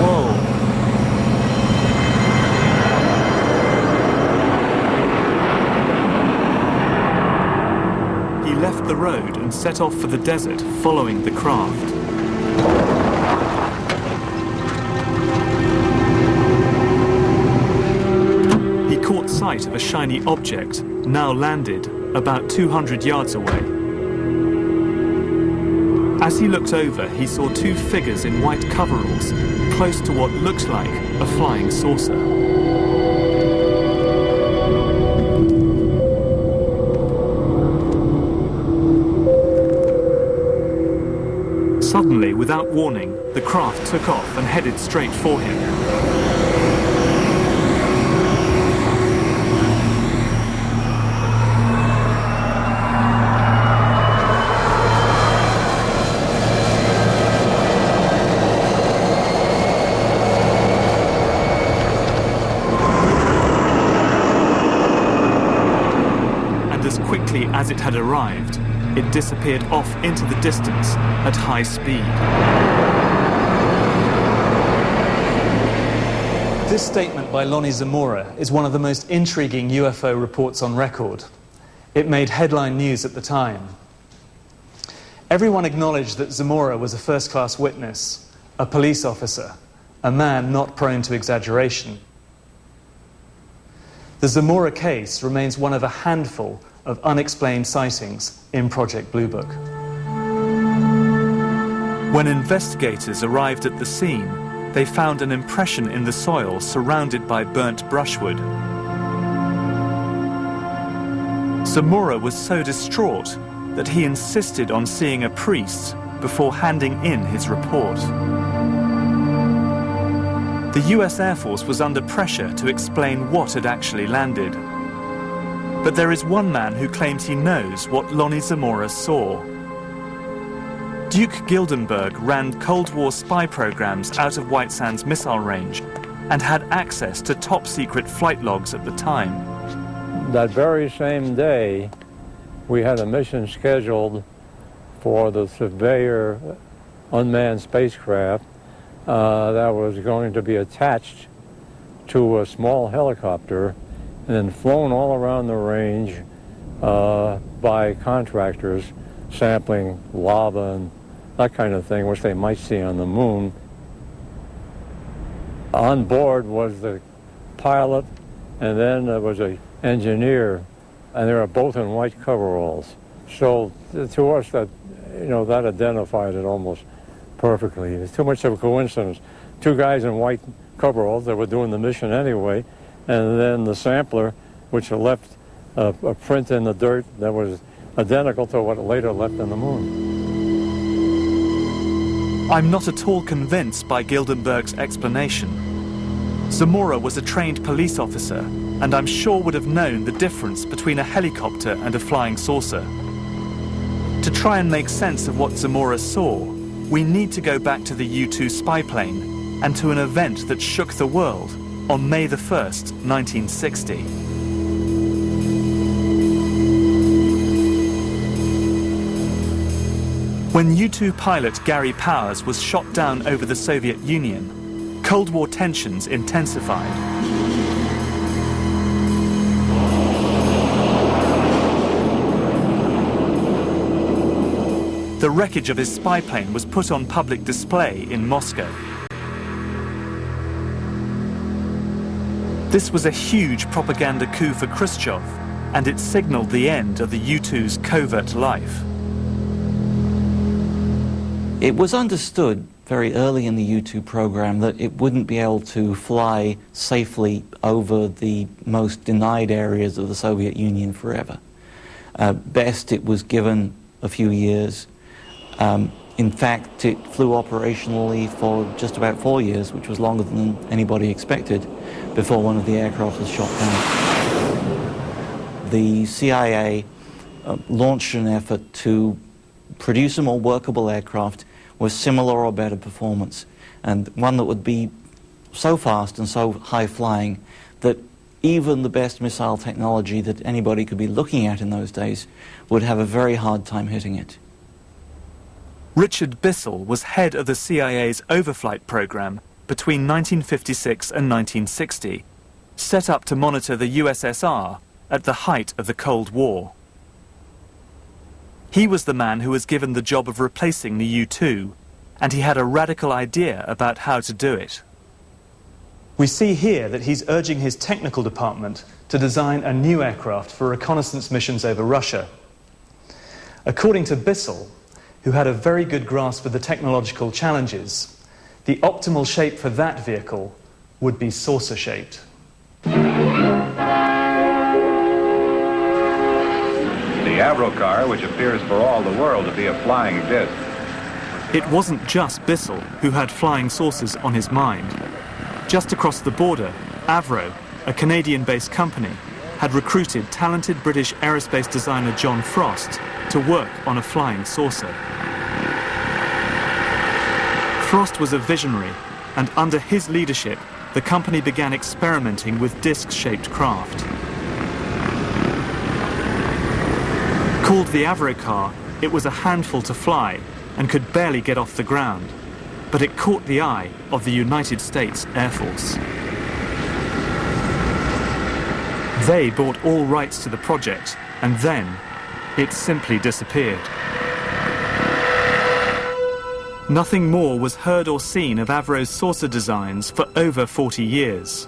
Whoa! He left the road and set off for the desert, following the craft. He caught sight of a shiny object, now landed, about 200 yards away. As he looked over, he saw two figures in white coveralls, close to what looked like a flying saucer. Suddenly, without warning, the craft took off and headed straight for him. And as quickly as it had arrived, it disappeared off into the distance at high speed. This statement by Lonnie Zamora is one of the most intriguing UFO reports on record. It made headline news at the time. Everyone acknowledged that Zamora was a first-class witness, a police officer, a man not prone to exaggeration. The Zamora case remains one of a handful of unexplained sightings in Project Blue Book. When investigators arrived at the scene, they found an impression in the soil surrounded by burnt brushwood. Zamora was so distraught that he insisted on seeing a priest before handing in his report. The US Air Force was under pressure to explain what had actually landed. But there is one man who claims he knows what Lonnie Zamora saw. Duke Gildenberg ran Cold War spy programs out of White Sands missile range and had access to top-secret flight logs at the time. That very same day, we had a mission scheduled for the Surveyor unmanned spacecraft that was going to be attached to a small helicopter and then flown all around the range by contractors sampling lava and that kind of thing, which they might see on the moon. On board was the pilot, and then there was an engineer, and they were both in white coveralls. So to us, that identified it almost perfectly. It's too much of a coincidence. Two guys in white coveralls that were doing the mission anyway, and then the sampler, which left a print in the dirt that was identical to what it later left in the moon. I'm not at all convinced by Gildenberg's explanation. Zamora was a trained police officer, and I'm sure would have known the difference between a helicopter and a flying saucer. To try and make sense of what Zamora saw, we need to go back to the U-2 spy plane and to an event that shook the world on May the 1st, 1960. When U-2 pilot Gary Powers was shot down over the Soviet Union, Cold War tensions intensified. The wreckage of his spy plane was put on public display in Moscow. This was a huge propaganda coup for Khrushchev, and it signaled the end of the U-2's covert life. It was understood very early in the U-2 program that it wouldn't be able to fly safely over the most denied areas of the Soviet Union forever. Best it was given a few years. In fact, it flew operationally for just about 4 years, which was longer than anybody expected, before one of the aircraft was shot down. The CIA launched an effort to produce a more workable aircraft with similar or better performance, and one that would be so fast and so high flying that even the best missile technology that anybody could be looking at in those days would have a very hard time hitting it. Richard Bissell was head of the CIA's overflight program between 1956 and 1960, set up to monitor the USSR at the height of the Cold War. He was the man who was given the job of replacing the U-2, and he had a radical idea about how to do it. We see here that he's urging his technical department to design a new aircraft for reconnaissance missions over Russia. According to Bissell, who had a very good grasp of the technological challenges, the optimal shape for that vehicle would be saucer-shaped. The Avrocar, which appears for all the world to be a flying disc. It wasn't just Bissell who had flying saucers on his mind. Just across the border, Avro, a Canadian-based company, had recruited talented British aerospace designer John Frost to work on a flying saucer. Frost was a visionary, and under his leadership, the company began experimenting with disc-shaped craft. Called the Avrocar, it was a handful to fly and could barely get off the ground, but it caught the eye of the United States Air Force. They bought all rights to the project, and then it simply disappeared. Nothing more was heard or seen of Avro's saucer designs for over 40 years.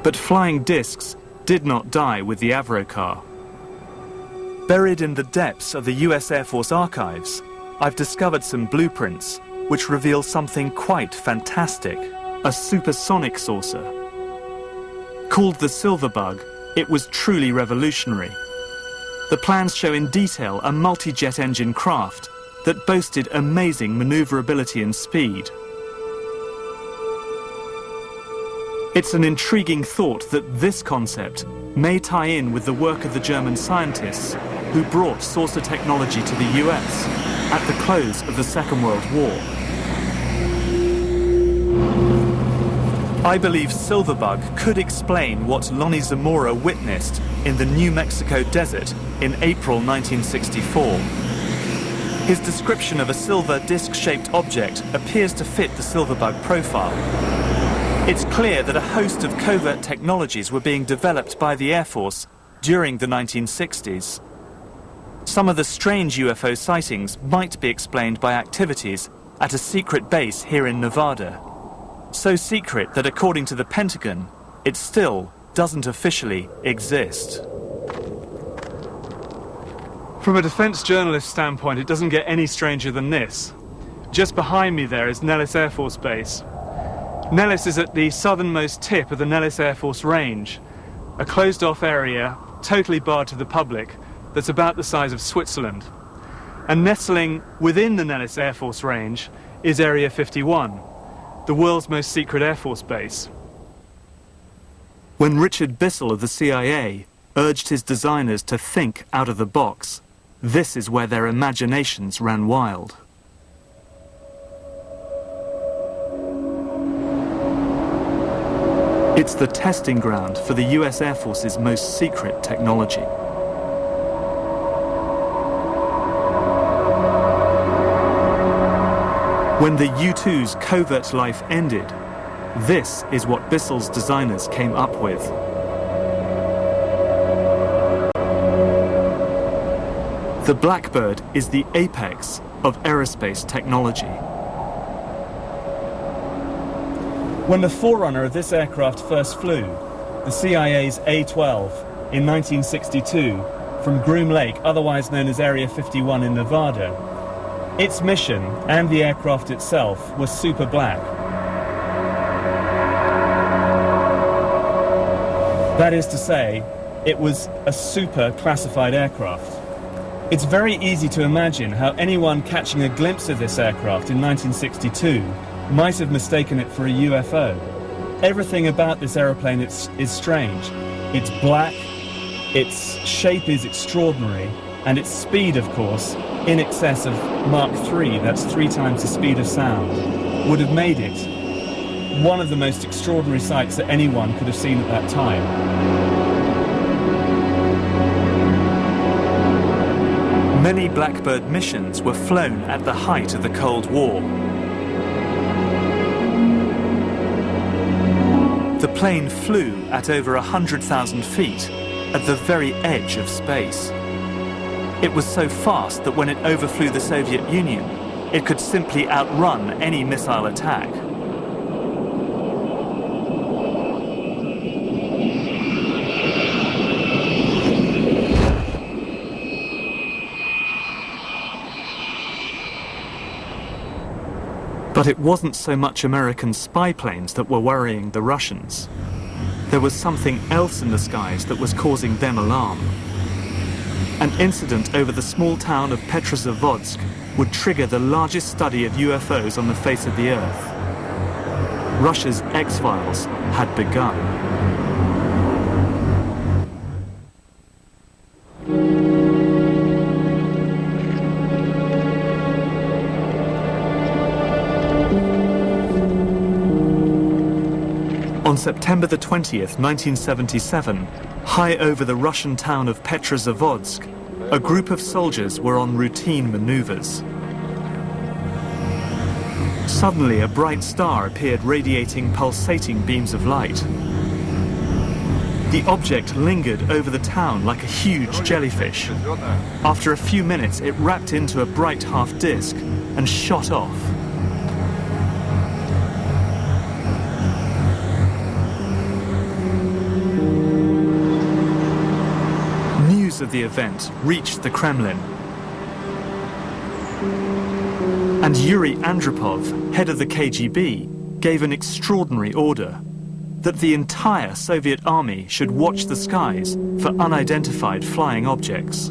But flying discs did not die with the Avrocar. Buried in the depths of the US Air Force archives, I've discovered some blueprints which reveal something quite fantastic, a supersonic saucer. Called the Silverbug, it was truly revolutionary. The plans show in detail a multi-jet engine craft that boasted amazing maneuverability and speed. It's an intriguing thought that this concept may tie in with the work of the German scientists who brought saucer technology to the US at the close of the Second World War. I believe Silverbug could explain what Lonnie Zamora witnessed in the New Mexico desert in April 1964. His description of a silver disc-shaped object appears to fit the Silverbug profile. It's clear that a host of covert technologies were being developed by the Air Force during the 1960s. Some of the strange UFO sightings might be explained by activities at a secret base here in Nevada. So secret that, according to the Pentagon, it still doesn't officially exist. From a defense journalist standpoint, it doesn't get any stranger than this. Just behind me there is Nellis Air Force Base. Nellis is at the southernmost tip of the Nellis Air Force Range, a closed-off area, totally barred to the public, that's about the size of Switzerland. And nestling within the Nellis Air Force Range is Area 51, the world's most secret Air Force base. When Richard Bissell of the CIA urged his designers to think out of the box, this is where their imaginations ran wild. It's the testing ground for the US Air Force's most secret technology. When the U-2's covert life ended, this is what Bissell's designers came up with. The Blackbird is the apex of aerospace technology. When the forerunner of this aircraft first flew, the CIA's A-12, in 1962, from Groom Lake, otherwise known as Area 51 in Nevada, its mission and the aircraft itself were super black. That is to say, it was a super classified aircraft. It's very easy to imagine how anyone catching a glimpse of this aircraft in 1962 might have mistaken it for a UFO. Everything about this aeroplane is strange. It's black, its shape is extraordinary, and its speed, of course, in excess of Mach 3, that's 3 times the speed of sound, would have made it one of the most extraordinary sights that anyone could have seen at that time. Many Blackbird missions were flown at the height of the Cold War. The plane flew at over 100,000 feet at the very edge of space. It was so fast that when it overflew the Soviet Union, it could simply outrun any missile attack. But it wasn't so much American spy planes that were worrying the Russians. There was something else in the skies that was causing them alarm. An incident over the small town of Petrozavodsk would trigger the largest study of UFOs on the face of the Earth. Russia's X-Files had begun. On September the 20th, 1977, high over the Russian town of Petrozavodsk, a group of soldiers were on routine maneuvers. Suddenly, a bright star appeared radiating pulsating beams of light. The object lingered over the town like a huge jellyfish. After a few minutes, it wrapped into a bright half disk and shot off. Of the event reached the Kremlin, and Yuri Andropov, head of the KGB, gave an extraordinary order that the entire Soviet army should watch the skies for unidentified flying objects.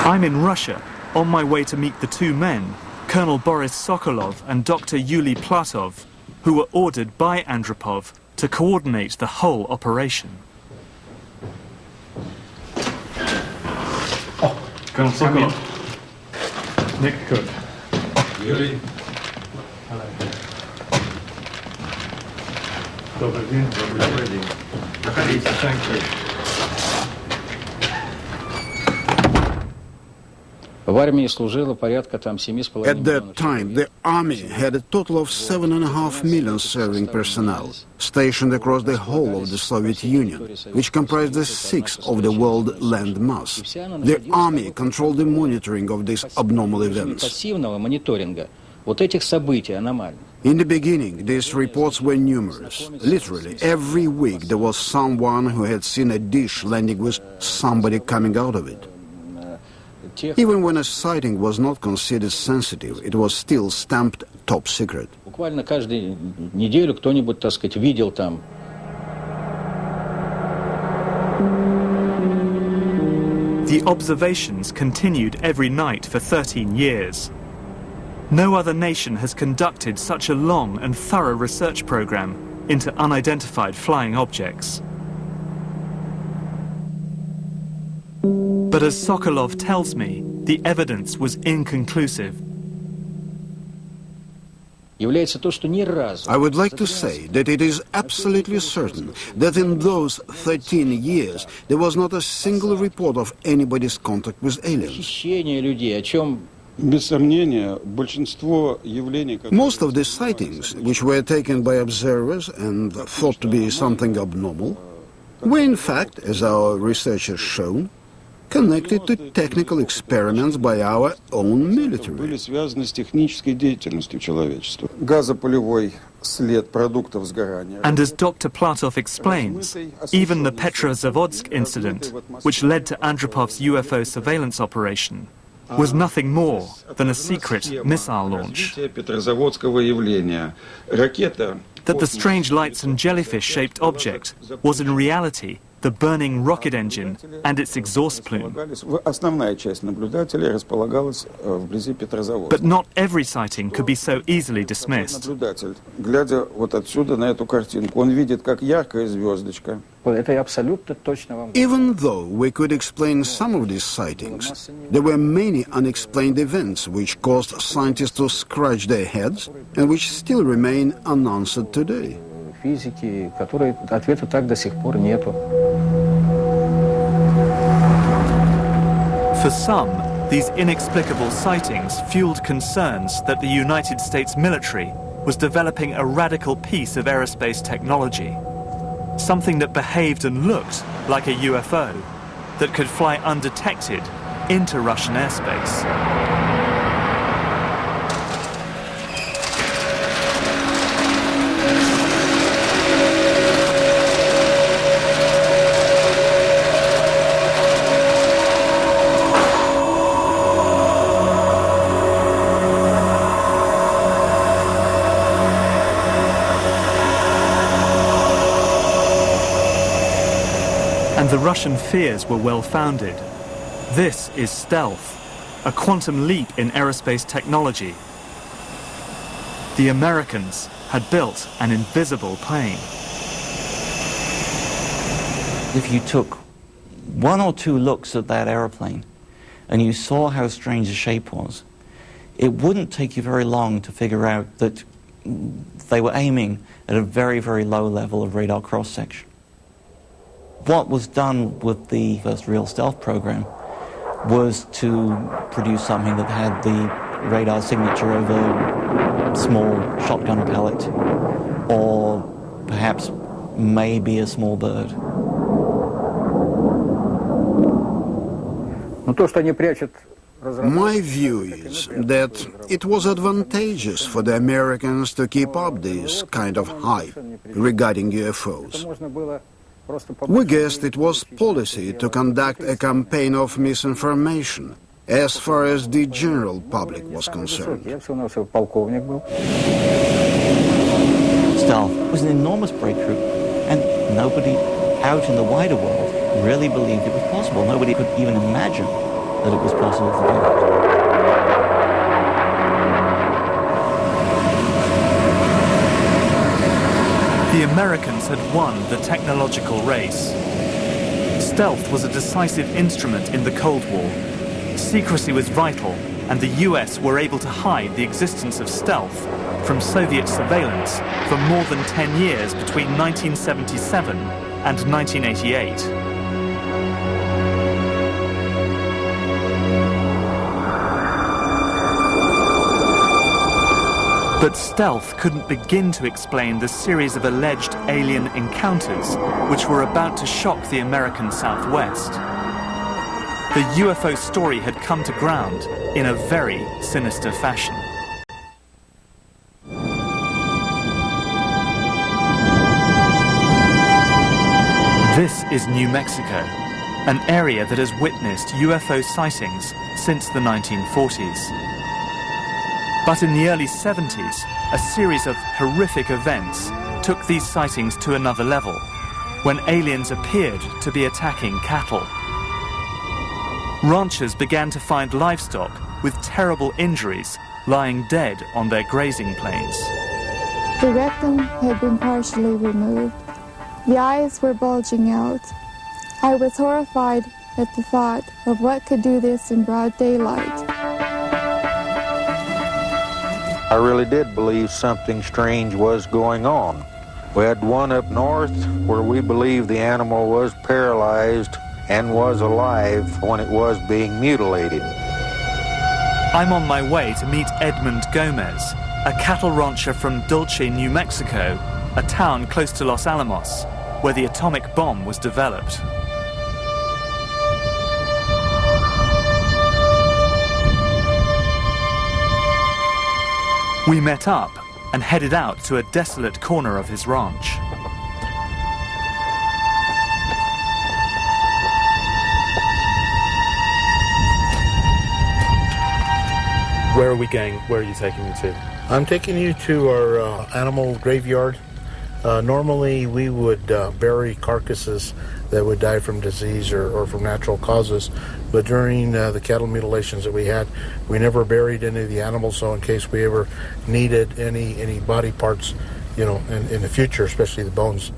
I'm in Russia, on my way to meet the two men, Colonel Boris Sokolov and Dr. Yuli Platov, who were ordered by Andropov to coordinate the whole operation. Oh, Colonel Sokolov. Nick Cook. Yuli. Hello. Добрый день. Добрый день. Проходите. Thank you. At that time, the army had a total of 7.5 million serving personnel, stationed across the whole of the Soviet Union, which comprised a sixth of the world land mass. The army controlled the monitoring of these abnormal events. In the beginning, these reports were numerous. Literally, every week there was someone who had seen a dish landing with somebody coming out of it. Even when a sighting was not considered sensitive, it was still stamped top secret. The observations continued every night for 13 years. No other nation has conducted such a long and thorough research program into unidentified flying objects. But as Sokolov tells me, the evidence was inconclusive. I would like to say that it is absolutely certain that in those 13 years there was not a single report of anybody's contact with aliens. Most of the sightings, which were taken by observers and thought to be something abnormal, were in fact, as our research has shown, connected to technical experiments by our own military. And as Dr. Platov explains, even the Petrozavodsk incident, which led to Andropov's UFO surveillance operation, was nothing more than a secret missile launch. That the strange lights and jellyfish-shaped object was in reality the burning rocket engine and its exhaust plume. But not every sighting could be so easily dismissed. Even though we could explain some of these sightings, there were many unexplained events which caused scientists to scratch their heads and which still remain unanswered today. Физики, которые ответа так до сих пор нету. For some, these inexplicable sightings fueled concerns that the United States military was developing a radical piece of aerospace technology, something that behaved and looked like a UFO that could fly undetected into Russian airspace. And the Russian fears were well-founded. This is stealth, a quantum leap in aerospace technology. The Americans had built an invisible plane. If you took one or two looks at that aeroplane and you saw how strange the shape was, it wouldn't take you very long to figure out that they were aiming at a very, very low level of radar cross-section. What was done with the first real stealth program was to produce something that had the radar signature of a small shotgun pellet or perhaps maybe a small bird. My view is that it was advantageous for the Americans to keep up this kind of hype regarding UFOs. We guessed it was policy to conduct a campaign of misinformation as far as the general public was concerned. Stealth was an enormous breakthrough, and nobody out in the wider world really believed it was possible. Nobody could even imagine that it was possible to do that. The Americans had won the technological race. Stealth was a decisive instrument in the Cold War. Secrecy was vital, and the US were able to hide the existence of stealth from Soviet surveillance for more than 10 years between 1977 and 1988. But stealth couldn't begin to explain the series of alleged alien encounters which were about to shock the American Southwest. The UFO story had come to ground in a very sinister fashion. This is New Mexico, an area that has witnessed UFO sightings since the 1940s. But in the early 70s, a series of horrific events took these sightings to another level, when aliens appeared to be attacking cattle. Ranchers began to find livestock with terrible injuries lying dead on their grazing plains. The rectum had been partially removed. The eyes were bulging out. I was horrified at the thought of what could do this in broad daylight. I really did believe something strange was going on. We had one up north where we believed the animal was paralyzed and was alive when it was being mutilated. I'm on my way to meet Edmund Gomez, a cattle rancher from Dulce, New Mexico, a town close to Los Alamos, where the atomic bomb was developed. We met up and headed out to a desolate corner of his ranch. Where are we going? Where are you taking me to? I'm taking you to our animal graveyard. Normally we would bury carcasses that would die from disease or from natural causes, but during the cattle mutilations that we had, we never buried any of the animals, so in case we ever needed any body parts, you know, in the future, especially the bones.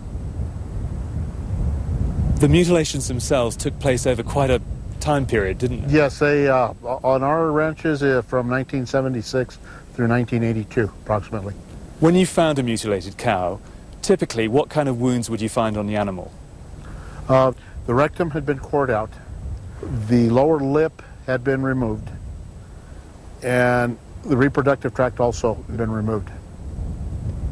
The mutilations themselves took place over quite a time period, didn't they? Yes, they on our ranches from 1976 through 1982, approximately. When you found a mutilated cow, typically what kind of wounds would you find on the animal? The rectum had been cored out, the lower lip had been removed, and the reproductive tract also had been removed.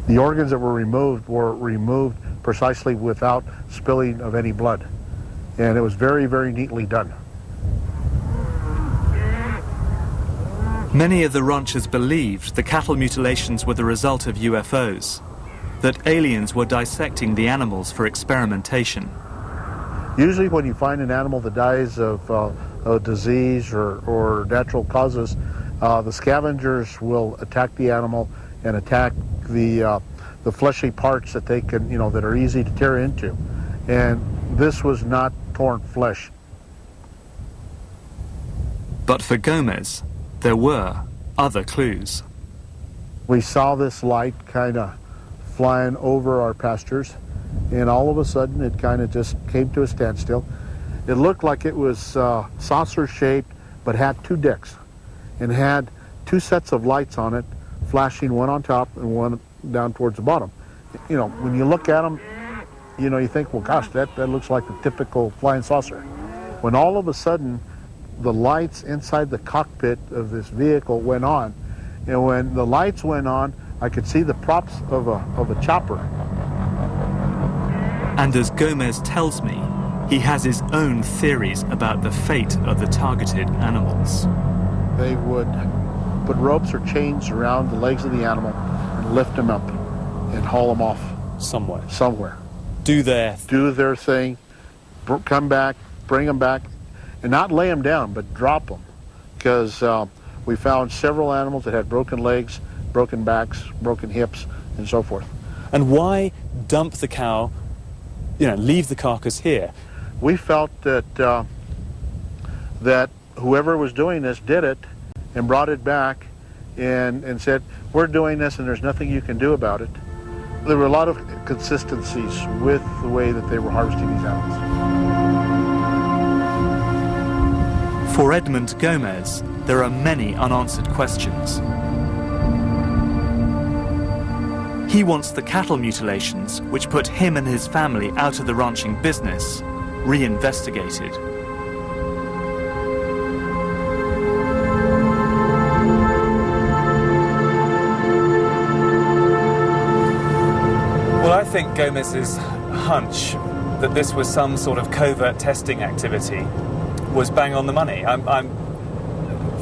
The organs that were removed precisely without spilling of any blood, and it was very, very neatly done. Many of the ranchers believed the cattle mutilations were the result of UFOs, that aliens were dissecting the animals for experimentation. Usually when you find an animal that dies of a disease or natural causes, the scavengers will attack the animal and attack the fleshy parts that they can, you know, that are easy to tear into. And this was not torn flesh. But for Gomez, there were other clues. We saw this light kind of flying over our pastures, and all of a sudden it kind of just came to a standstill. It looked like it was saucer-shaped, but had two decks, and had two sets of lights on it, flashing one on top and one down towards the bottom. You know, when you look at them, you know, you think, well, gosh, that looks like a typical flying saucer. When all of a sudden the lights inside the cockpit of this vehicle went on, and when the lights went on, I could see the props of a chopper. And as Gomez tells me, he has his own theories about the fate of the targeted animals. They would put ropes or chains around the legs of the animal and lift them up and haul them off. Somewhere. Do their thing, come back, bring them back, and not lay them down, but drop them. Because we found several animals that had broken legs, broken backs, broken hips, and so forth. And why dump the cow, you know, leave the carcass here? We felt that that whoever was doing this did it and brought it back and said, we're doing this and there's nothing you can do about it. There were a lot of consistencies with the way that they were harvesting these animals. For Edmund Gomez, there are many unanswered questions. He wants the cattle mutilations, which put him and his family out of the ranching business, reinvestigated. Well, I think Gomez's hunch that this was some sort of covert testing activity was bang on the money.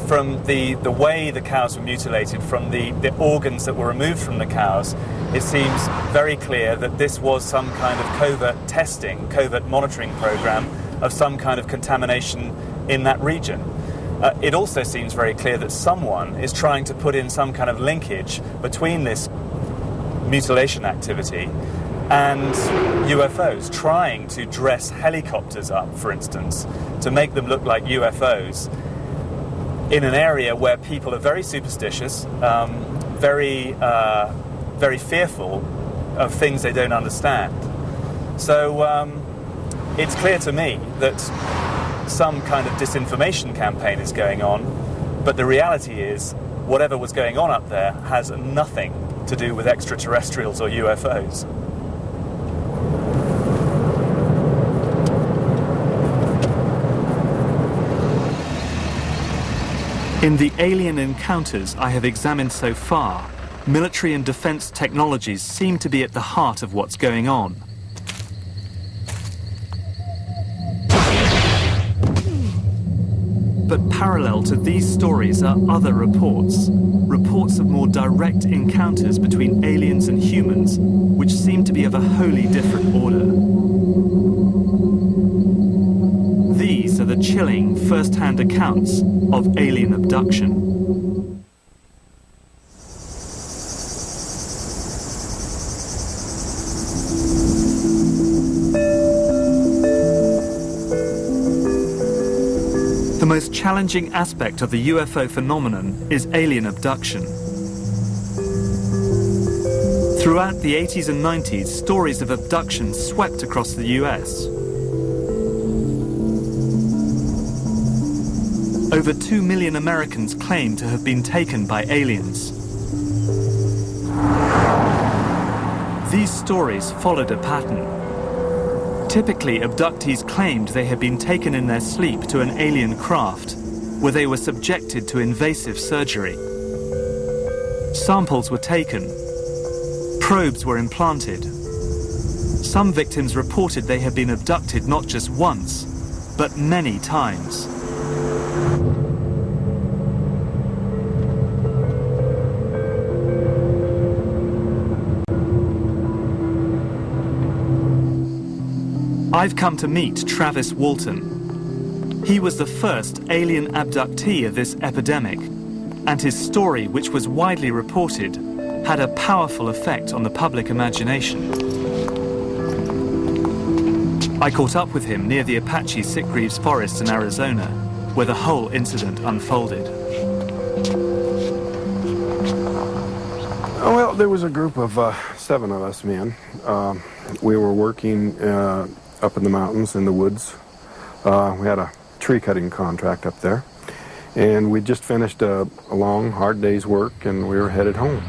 From the way the cows were mutilated, from the organs that were removed from the cows, it seems very clear that this was some kind of covert testing, covert monitoring program of some kind of contamination in that region. It also seems very clear that someone is trying to put in some kind of linkage between this mutilation activity and UFOs, trying to dress helicopters up, for instance, to make them look like UFOs in an area where people are very superstitious, very fearful of things they don't understand. So it's clear to me that some kind of disinformation campaign is going on, but the reality is whatever was going on up there has nothing to do with extraterrestrials or UFOs. In the alien encounters I have examined so far, military and defense technologies seem to be at the heart of what's going on. But parallel to these stories are other reports of more direct encounters between aliens and humans, which seem to be of a wholly different order. These are the chilling first-hand accounts of alien abduction. The most challenging aspect of the UFO phenomenon is alien abduction. Throughout the 80s and 90s, stories of abduction swept across the US. Over 2 million Americans claim to have been taken by aliens. These stories followed a pattern. Typically, abductees claimed they had been taken in their sleep to an alien craft, where they were subjected to invasive surgery. Samples were taken. Probes were implanted. Some victims reported they had been abducted not just once, but many times. I've come to meet Travis Walton. He was the first alien abductee of this epidemic, and his story, which was widely reported, had a powerful effect on the public imagination. I caught up with him near the Apache Sitgreaves Forest in Arizona, where the whole incident unfolded. Well, there was a group of 7 of us men. We were working up in the mountains, in the woods. We had a tree cutting contract up there. And we just finished a long, hard day's work, and we were headed home.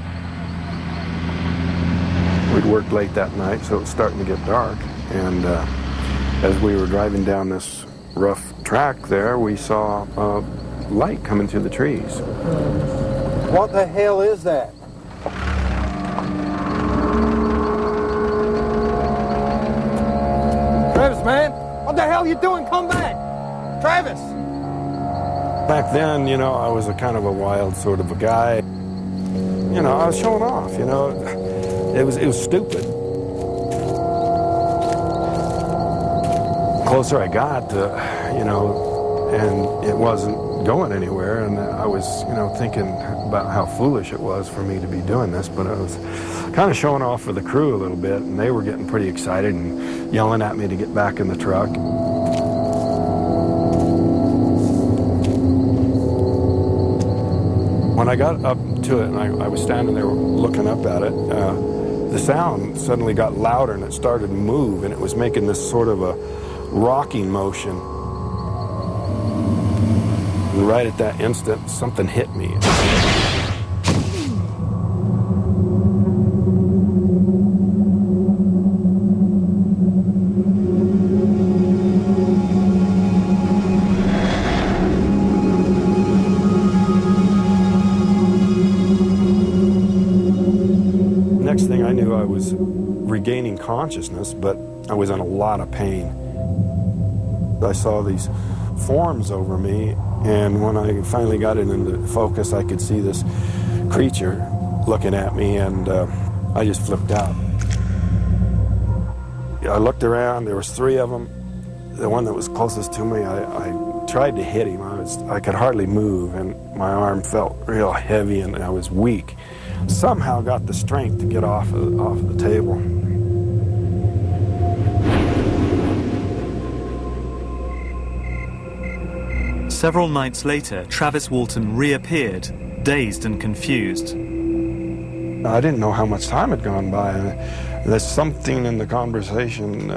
We'd worked late that night, so it was starting to get dark. And as we were driving down this rough track there, we saw light coming through the trees. What the hell is that? Travis, man, what the hell are you doing? Come back! Travis! Back then, you know, I was a kind of a wild sort of a guy. You know, I was showing off, you know. It was stupid. The closer I got, you know, and it wasn't going anywhere, and I was, you know, thinking about how foolish it was for me to be doing this, but I was kind of showing off for the crew a little bit, and they were getting pretty excited and yelling at me to get back in the truck. When I got up to it and I was standing there looking up at it, the sound suddenly got louder and it started to move, and it was making this sort of a rocking motion. And right at that instant, something hit me. Next thing I knew, I was regaining consciousness, but I was in a lot of pain. I saw these forms over me, and when I finally got it into focus, I could see this creature looking at me, and I just flipped out. I looked around, there was 3 of them. The one that was closest to me, I tried to hit him. I could hardly move, and my arm felt real heavy, and I was weak. Somehow got the strength to get off of the table. Several nights later, Travis Walton reappeared, dazed and confused. I didn't know how much time had gone by. There's something in the conversation,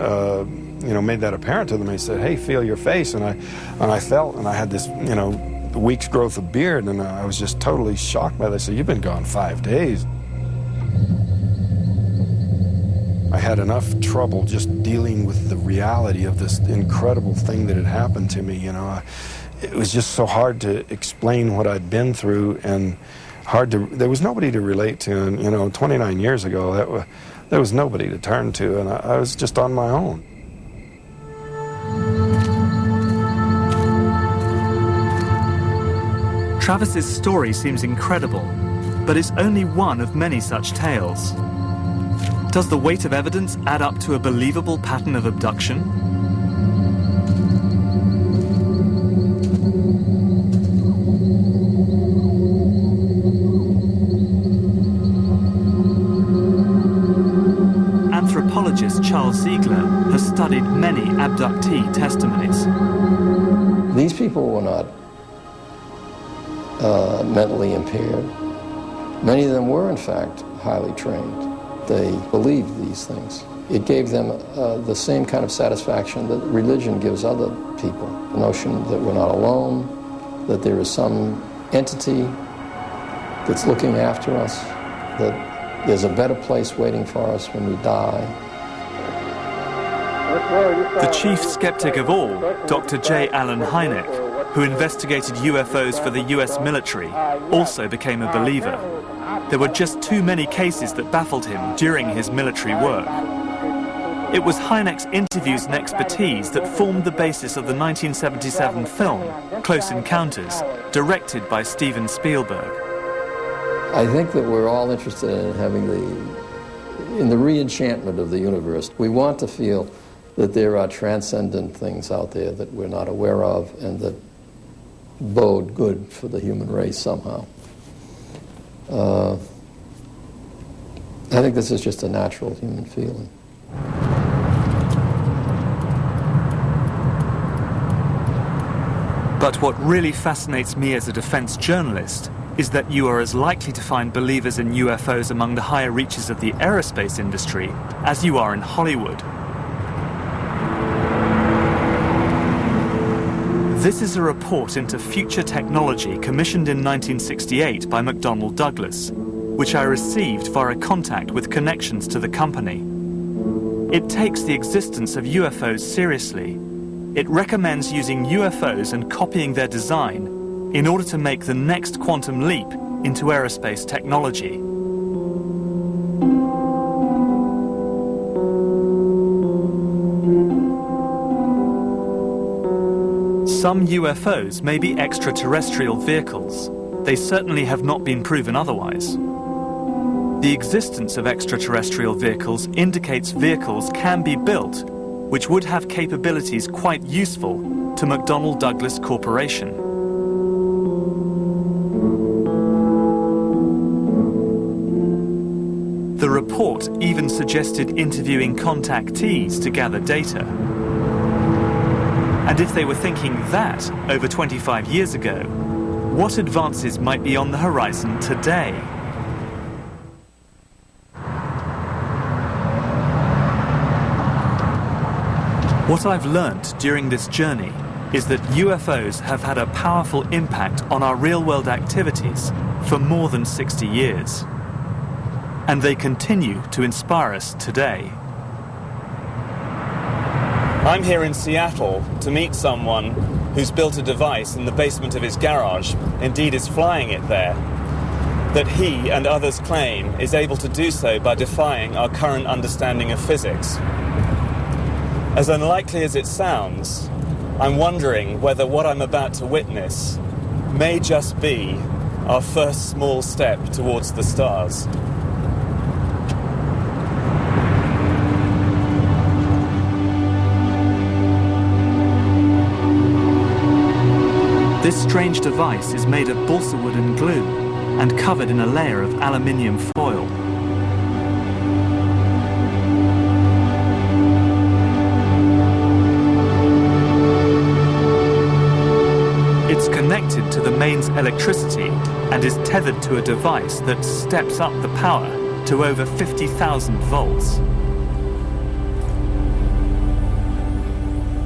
you know, made that apparent to them. They said, "Hey, feel your face," and I felt, and I had this, you know, week's growth of beard, and I was just totally shocked by this. They said, "You've been gone 5 days." I had enough trouble just dealing with the reality of this incredible thing that had happened to me, you know. It was just so hard to explain what I'd been through, and there was nobody to relate to, and, you know, 29 years ago, there was nobody to turn to, and I was just on my own. Travis's story seems incredible, but it's only one of many such tales. Does the weight of evidence add up to a believable pattern of abduction? Anthropologist Charles Ziegler has studied many abductee testimonies. These people were not mentally impaired. Many of them were, in fact, highly trained. They believed these things. It gave them the same kind of satisfaction that religion gives other people. The notion that we're not alone, that there is some entity that's looking after us, that there's a better place waiting for us when we die. The chief skeptic of all, Dr. J. Allen Hynek, who investigated UFOs for the US military, also became a believer. There were just too many cases that baffled him during his military work. It was Hynek's interviews and expertise that formed the basis of the 1977 film, Close Encounters, directed by Steven Spielberg. I think that we're all interested in having the re-enchantment of the universe. We want to feel that there are transcendent things out there that we're not aware of and that bode good for the human race somehow. I think this is just a natural human feeling. But what really fascinates me as a defense journalist is that you are as likely to find believers in UFOs among the higher reaches of the aerospace industry as you are in Hollywood. This is a report into future technology commissioned in 1968 by McDonnell Douglas, which I received via contact with connections to the company. It takes the existence of UFOs seriously. It recommends using UFOs and copying their design in order to make the next quantum leap into aerospace technology. Some UFOs may be extraterrestrial vehicles. They certainly have not been proven otherwise. The existence of extraterrestrial vehicles indicates vehicles can be built which would have capabilities quite useful to McDonnell Douglas Corporation. The report even suggested interviewing contactees to gather data. And if they were thinking that over 25 years ago, what advances might be on the horizon today? What I've learnt during this journey is that UFOs have had a powerful impact on our real-world activities for more than 60 years. And they continue to inspire us today. I'm here in Seattle to meet someone who's built a device in the basement of his garage, indeed is flying it there, that he and others claim is able to do so by defying our current understanding of physics. As unlikely as it sounds, I'm wondering whether what I'm about to witness may just be our first small step towards the stars. This strange device is made of balsa wood and glue and covered in a layer of aluminium foil. It's connected to the mains electricity and is tethered to a device that steps up the power to over 50,000 volts.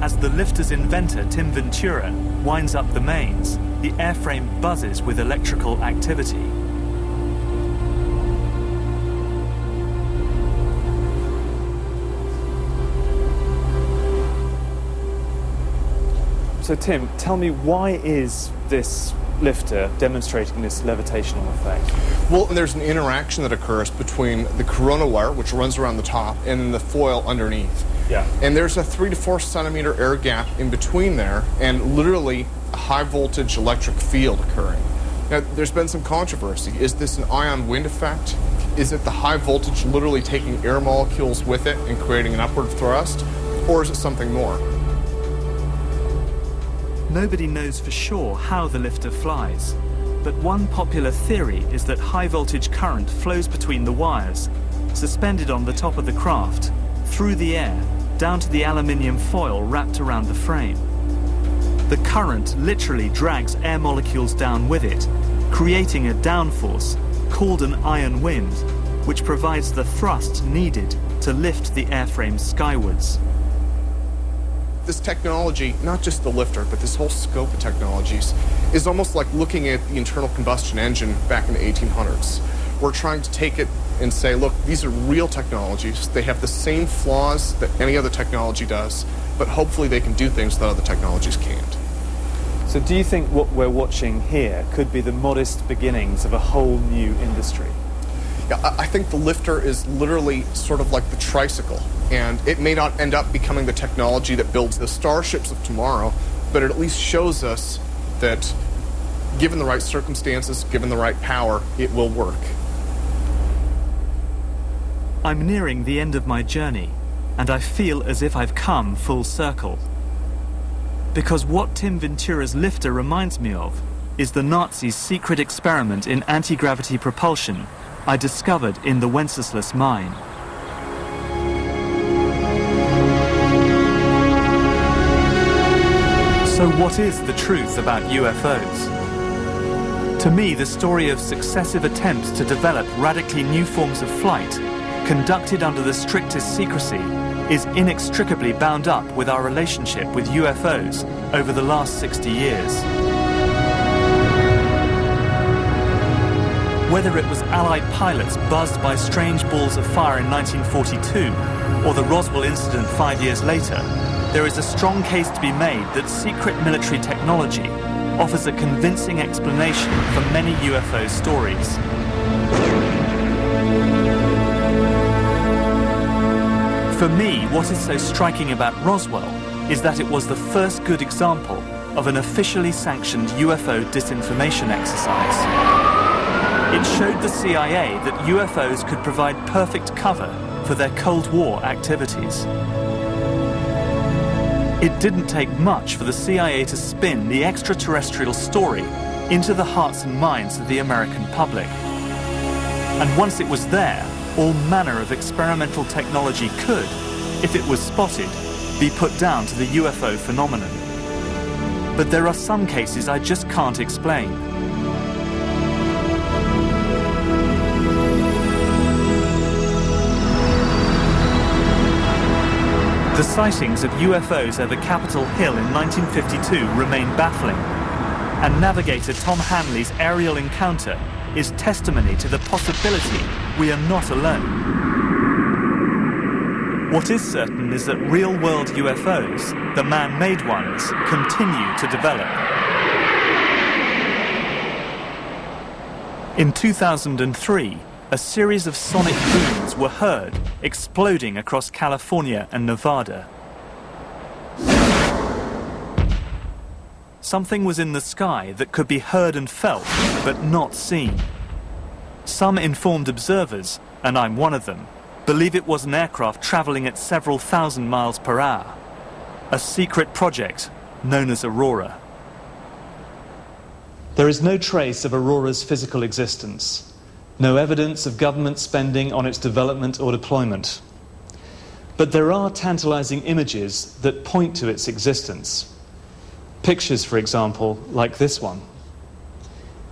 As the lifter's inventor, Tim Ventura, winds up the mains, the airframe buzzes with electrical activity. So Tim, tell me, why is this lifter demonstrating this levitational effect? Well, there's an interaction that occurs between the corona wire, which runs around the top, and then the foil underneath. Yeah. And there's a 3 to 4 centimeter air gap in between there, and literally a high voltage electric field occurring. Now, there's been some controversy. Is this an ion wind effect? Is it the high voltage literally taking air molecules with it and creating an upward thrust? Or is it something more? Nobody knows for sure how the lifter flies, but one popular theory is that high voltage current flows between the wires, suspended on the top of the craft, through the air, down to the aluminium foil wrapped around the frame. the current literally drags air molecules down with it, creating a downforce called an ion wind, which provides the thrust needed to lift the airframe skywards. This technology, not just the lifter, but this whole scope of technologies, is almost like looking at the internal combustion engine back in the 1800s. We're trying to take it and say, look, these are real technologies. They have the same flaws that any other technology does, but hopefully they can do things that other technologies can't. So do you think what we're watching here could be the modest beginnings of a whole new industry? Yeah, I think the lifter is literally sort of like the tricycle, and it may not end up becoming the technology that builds the starships of tomorrow, but it at least shows us that given the right circumstances, given the right power, it will work. I'm nearing the end of my journey, and I feel as if I've come full circle. Because what Tim Ventura's lifter reminds me of is the Nazis' secret experiment in anti-gravity propulsion I discovered in the Wenceslas mine. So what is the truth about UFOs? To me, the story of successive attempts to develop radically new forms of flight, conducted under the strictest secrecy, is inextricably bound up with our relationship with UFOs over the last 60 years. Whether it was Allied pilots buzzed by strange balls of fire in 1942 or the Roswell incident 5 years later, there is a strong case to be made that secret military technology offers a convincing explanation for many UFO stories. For me, what is so striking about Roswell is that it was the first good example of an officially sanctioned UFO disinformation exercise. It showed the CIA that UFOs could provide perfect cover for their Cold War activities. It didn't take much for the CIA to spin the extraterrestrial story into the hearts and minds of the American public. And once it was there, all manner of experimental technology could, if it was spotted, be put down to the UFO phenomenon. But there are some cases I just can't explain. The sightings of UFOs over Capitol Hill in 1952 remain baffling, and navigator Tom Hanley's aerial encounter is testimony to the possibility we are not alone. What is certain is that real-world UFOs, the man-made ones, continue to develop. In 2003, a series of sonic booms were heard exploding across California and Nevada. Something was in the sky that could be heard and felt, but not seen. Some informed observers, and I'm one of them, believe it was an aircraft traveling at several thousand miles per hour. A secret project known as Aurora. There is no trace of Aurora's physical existence. No evidence of government spending on its development or deployment. But there are tantalizing images that point to its existence. Pictures, for example, like this one.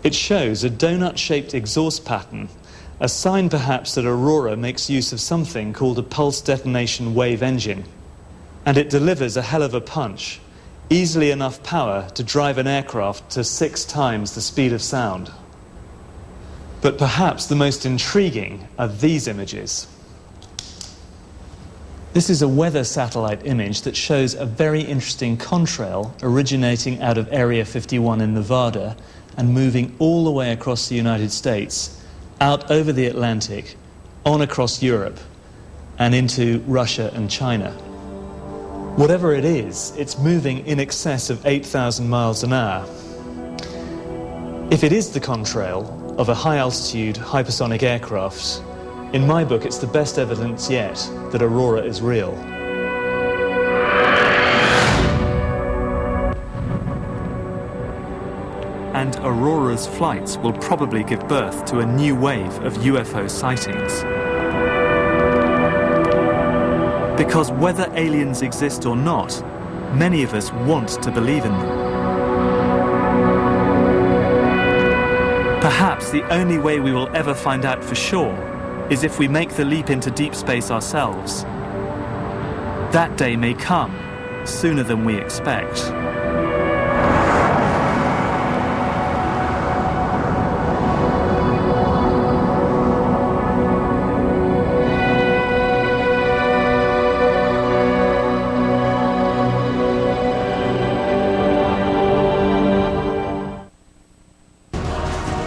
It shows a donut-shaped exhaust pattern, a sign perhaps that Aurora makes use of something called a pulse detonation wave engine. And it delivers a hell of a punch, easily enough power to drive an aircraft to 6 times the speed of sound. But perhaps the most intriguing are these images. This is a weather satellite image that shows a very interesting contrail originating out of Area 51 in Nevada and moving all the way across the United States, out over the Atlantic, on across Europe, and into Russia and China. Whatever it is, it's moving in excess of 8,000 miles an hour. If it is the contrail of a high-altitude hypersonic aircraft, in my book it's the best evidence yet that Aurora is real. And Aurora's flights will probably give birth to a new wave of UFO sightings. Because whether aliens exist or not, Many of us want to believe in them. Perhaps the only way we will ever find out for sure is if we make the leap into deep space ourselves. That day may come sooner than we expect.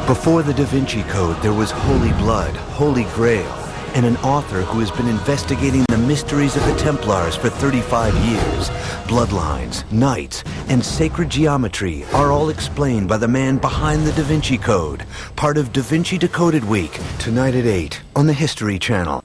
Before the Da Vinci Code, there was Holy Blood, Holy Grail, and an author who has been investigating the mysteries of the Templars for 35 years. Bloodlines, knights, and sacred geometry are all explained by the man behind the Da Vinci Code, part of Da Vinci Decoded Week, tonight at 8 on the History Channel.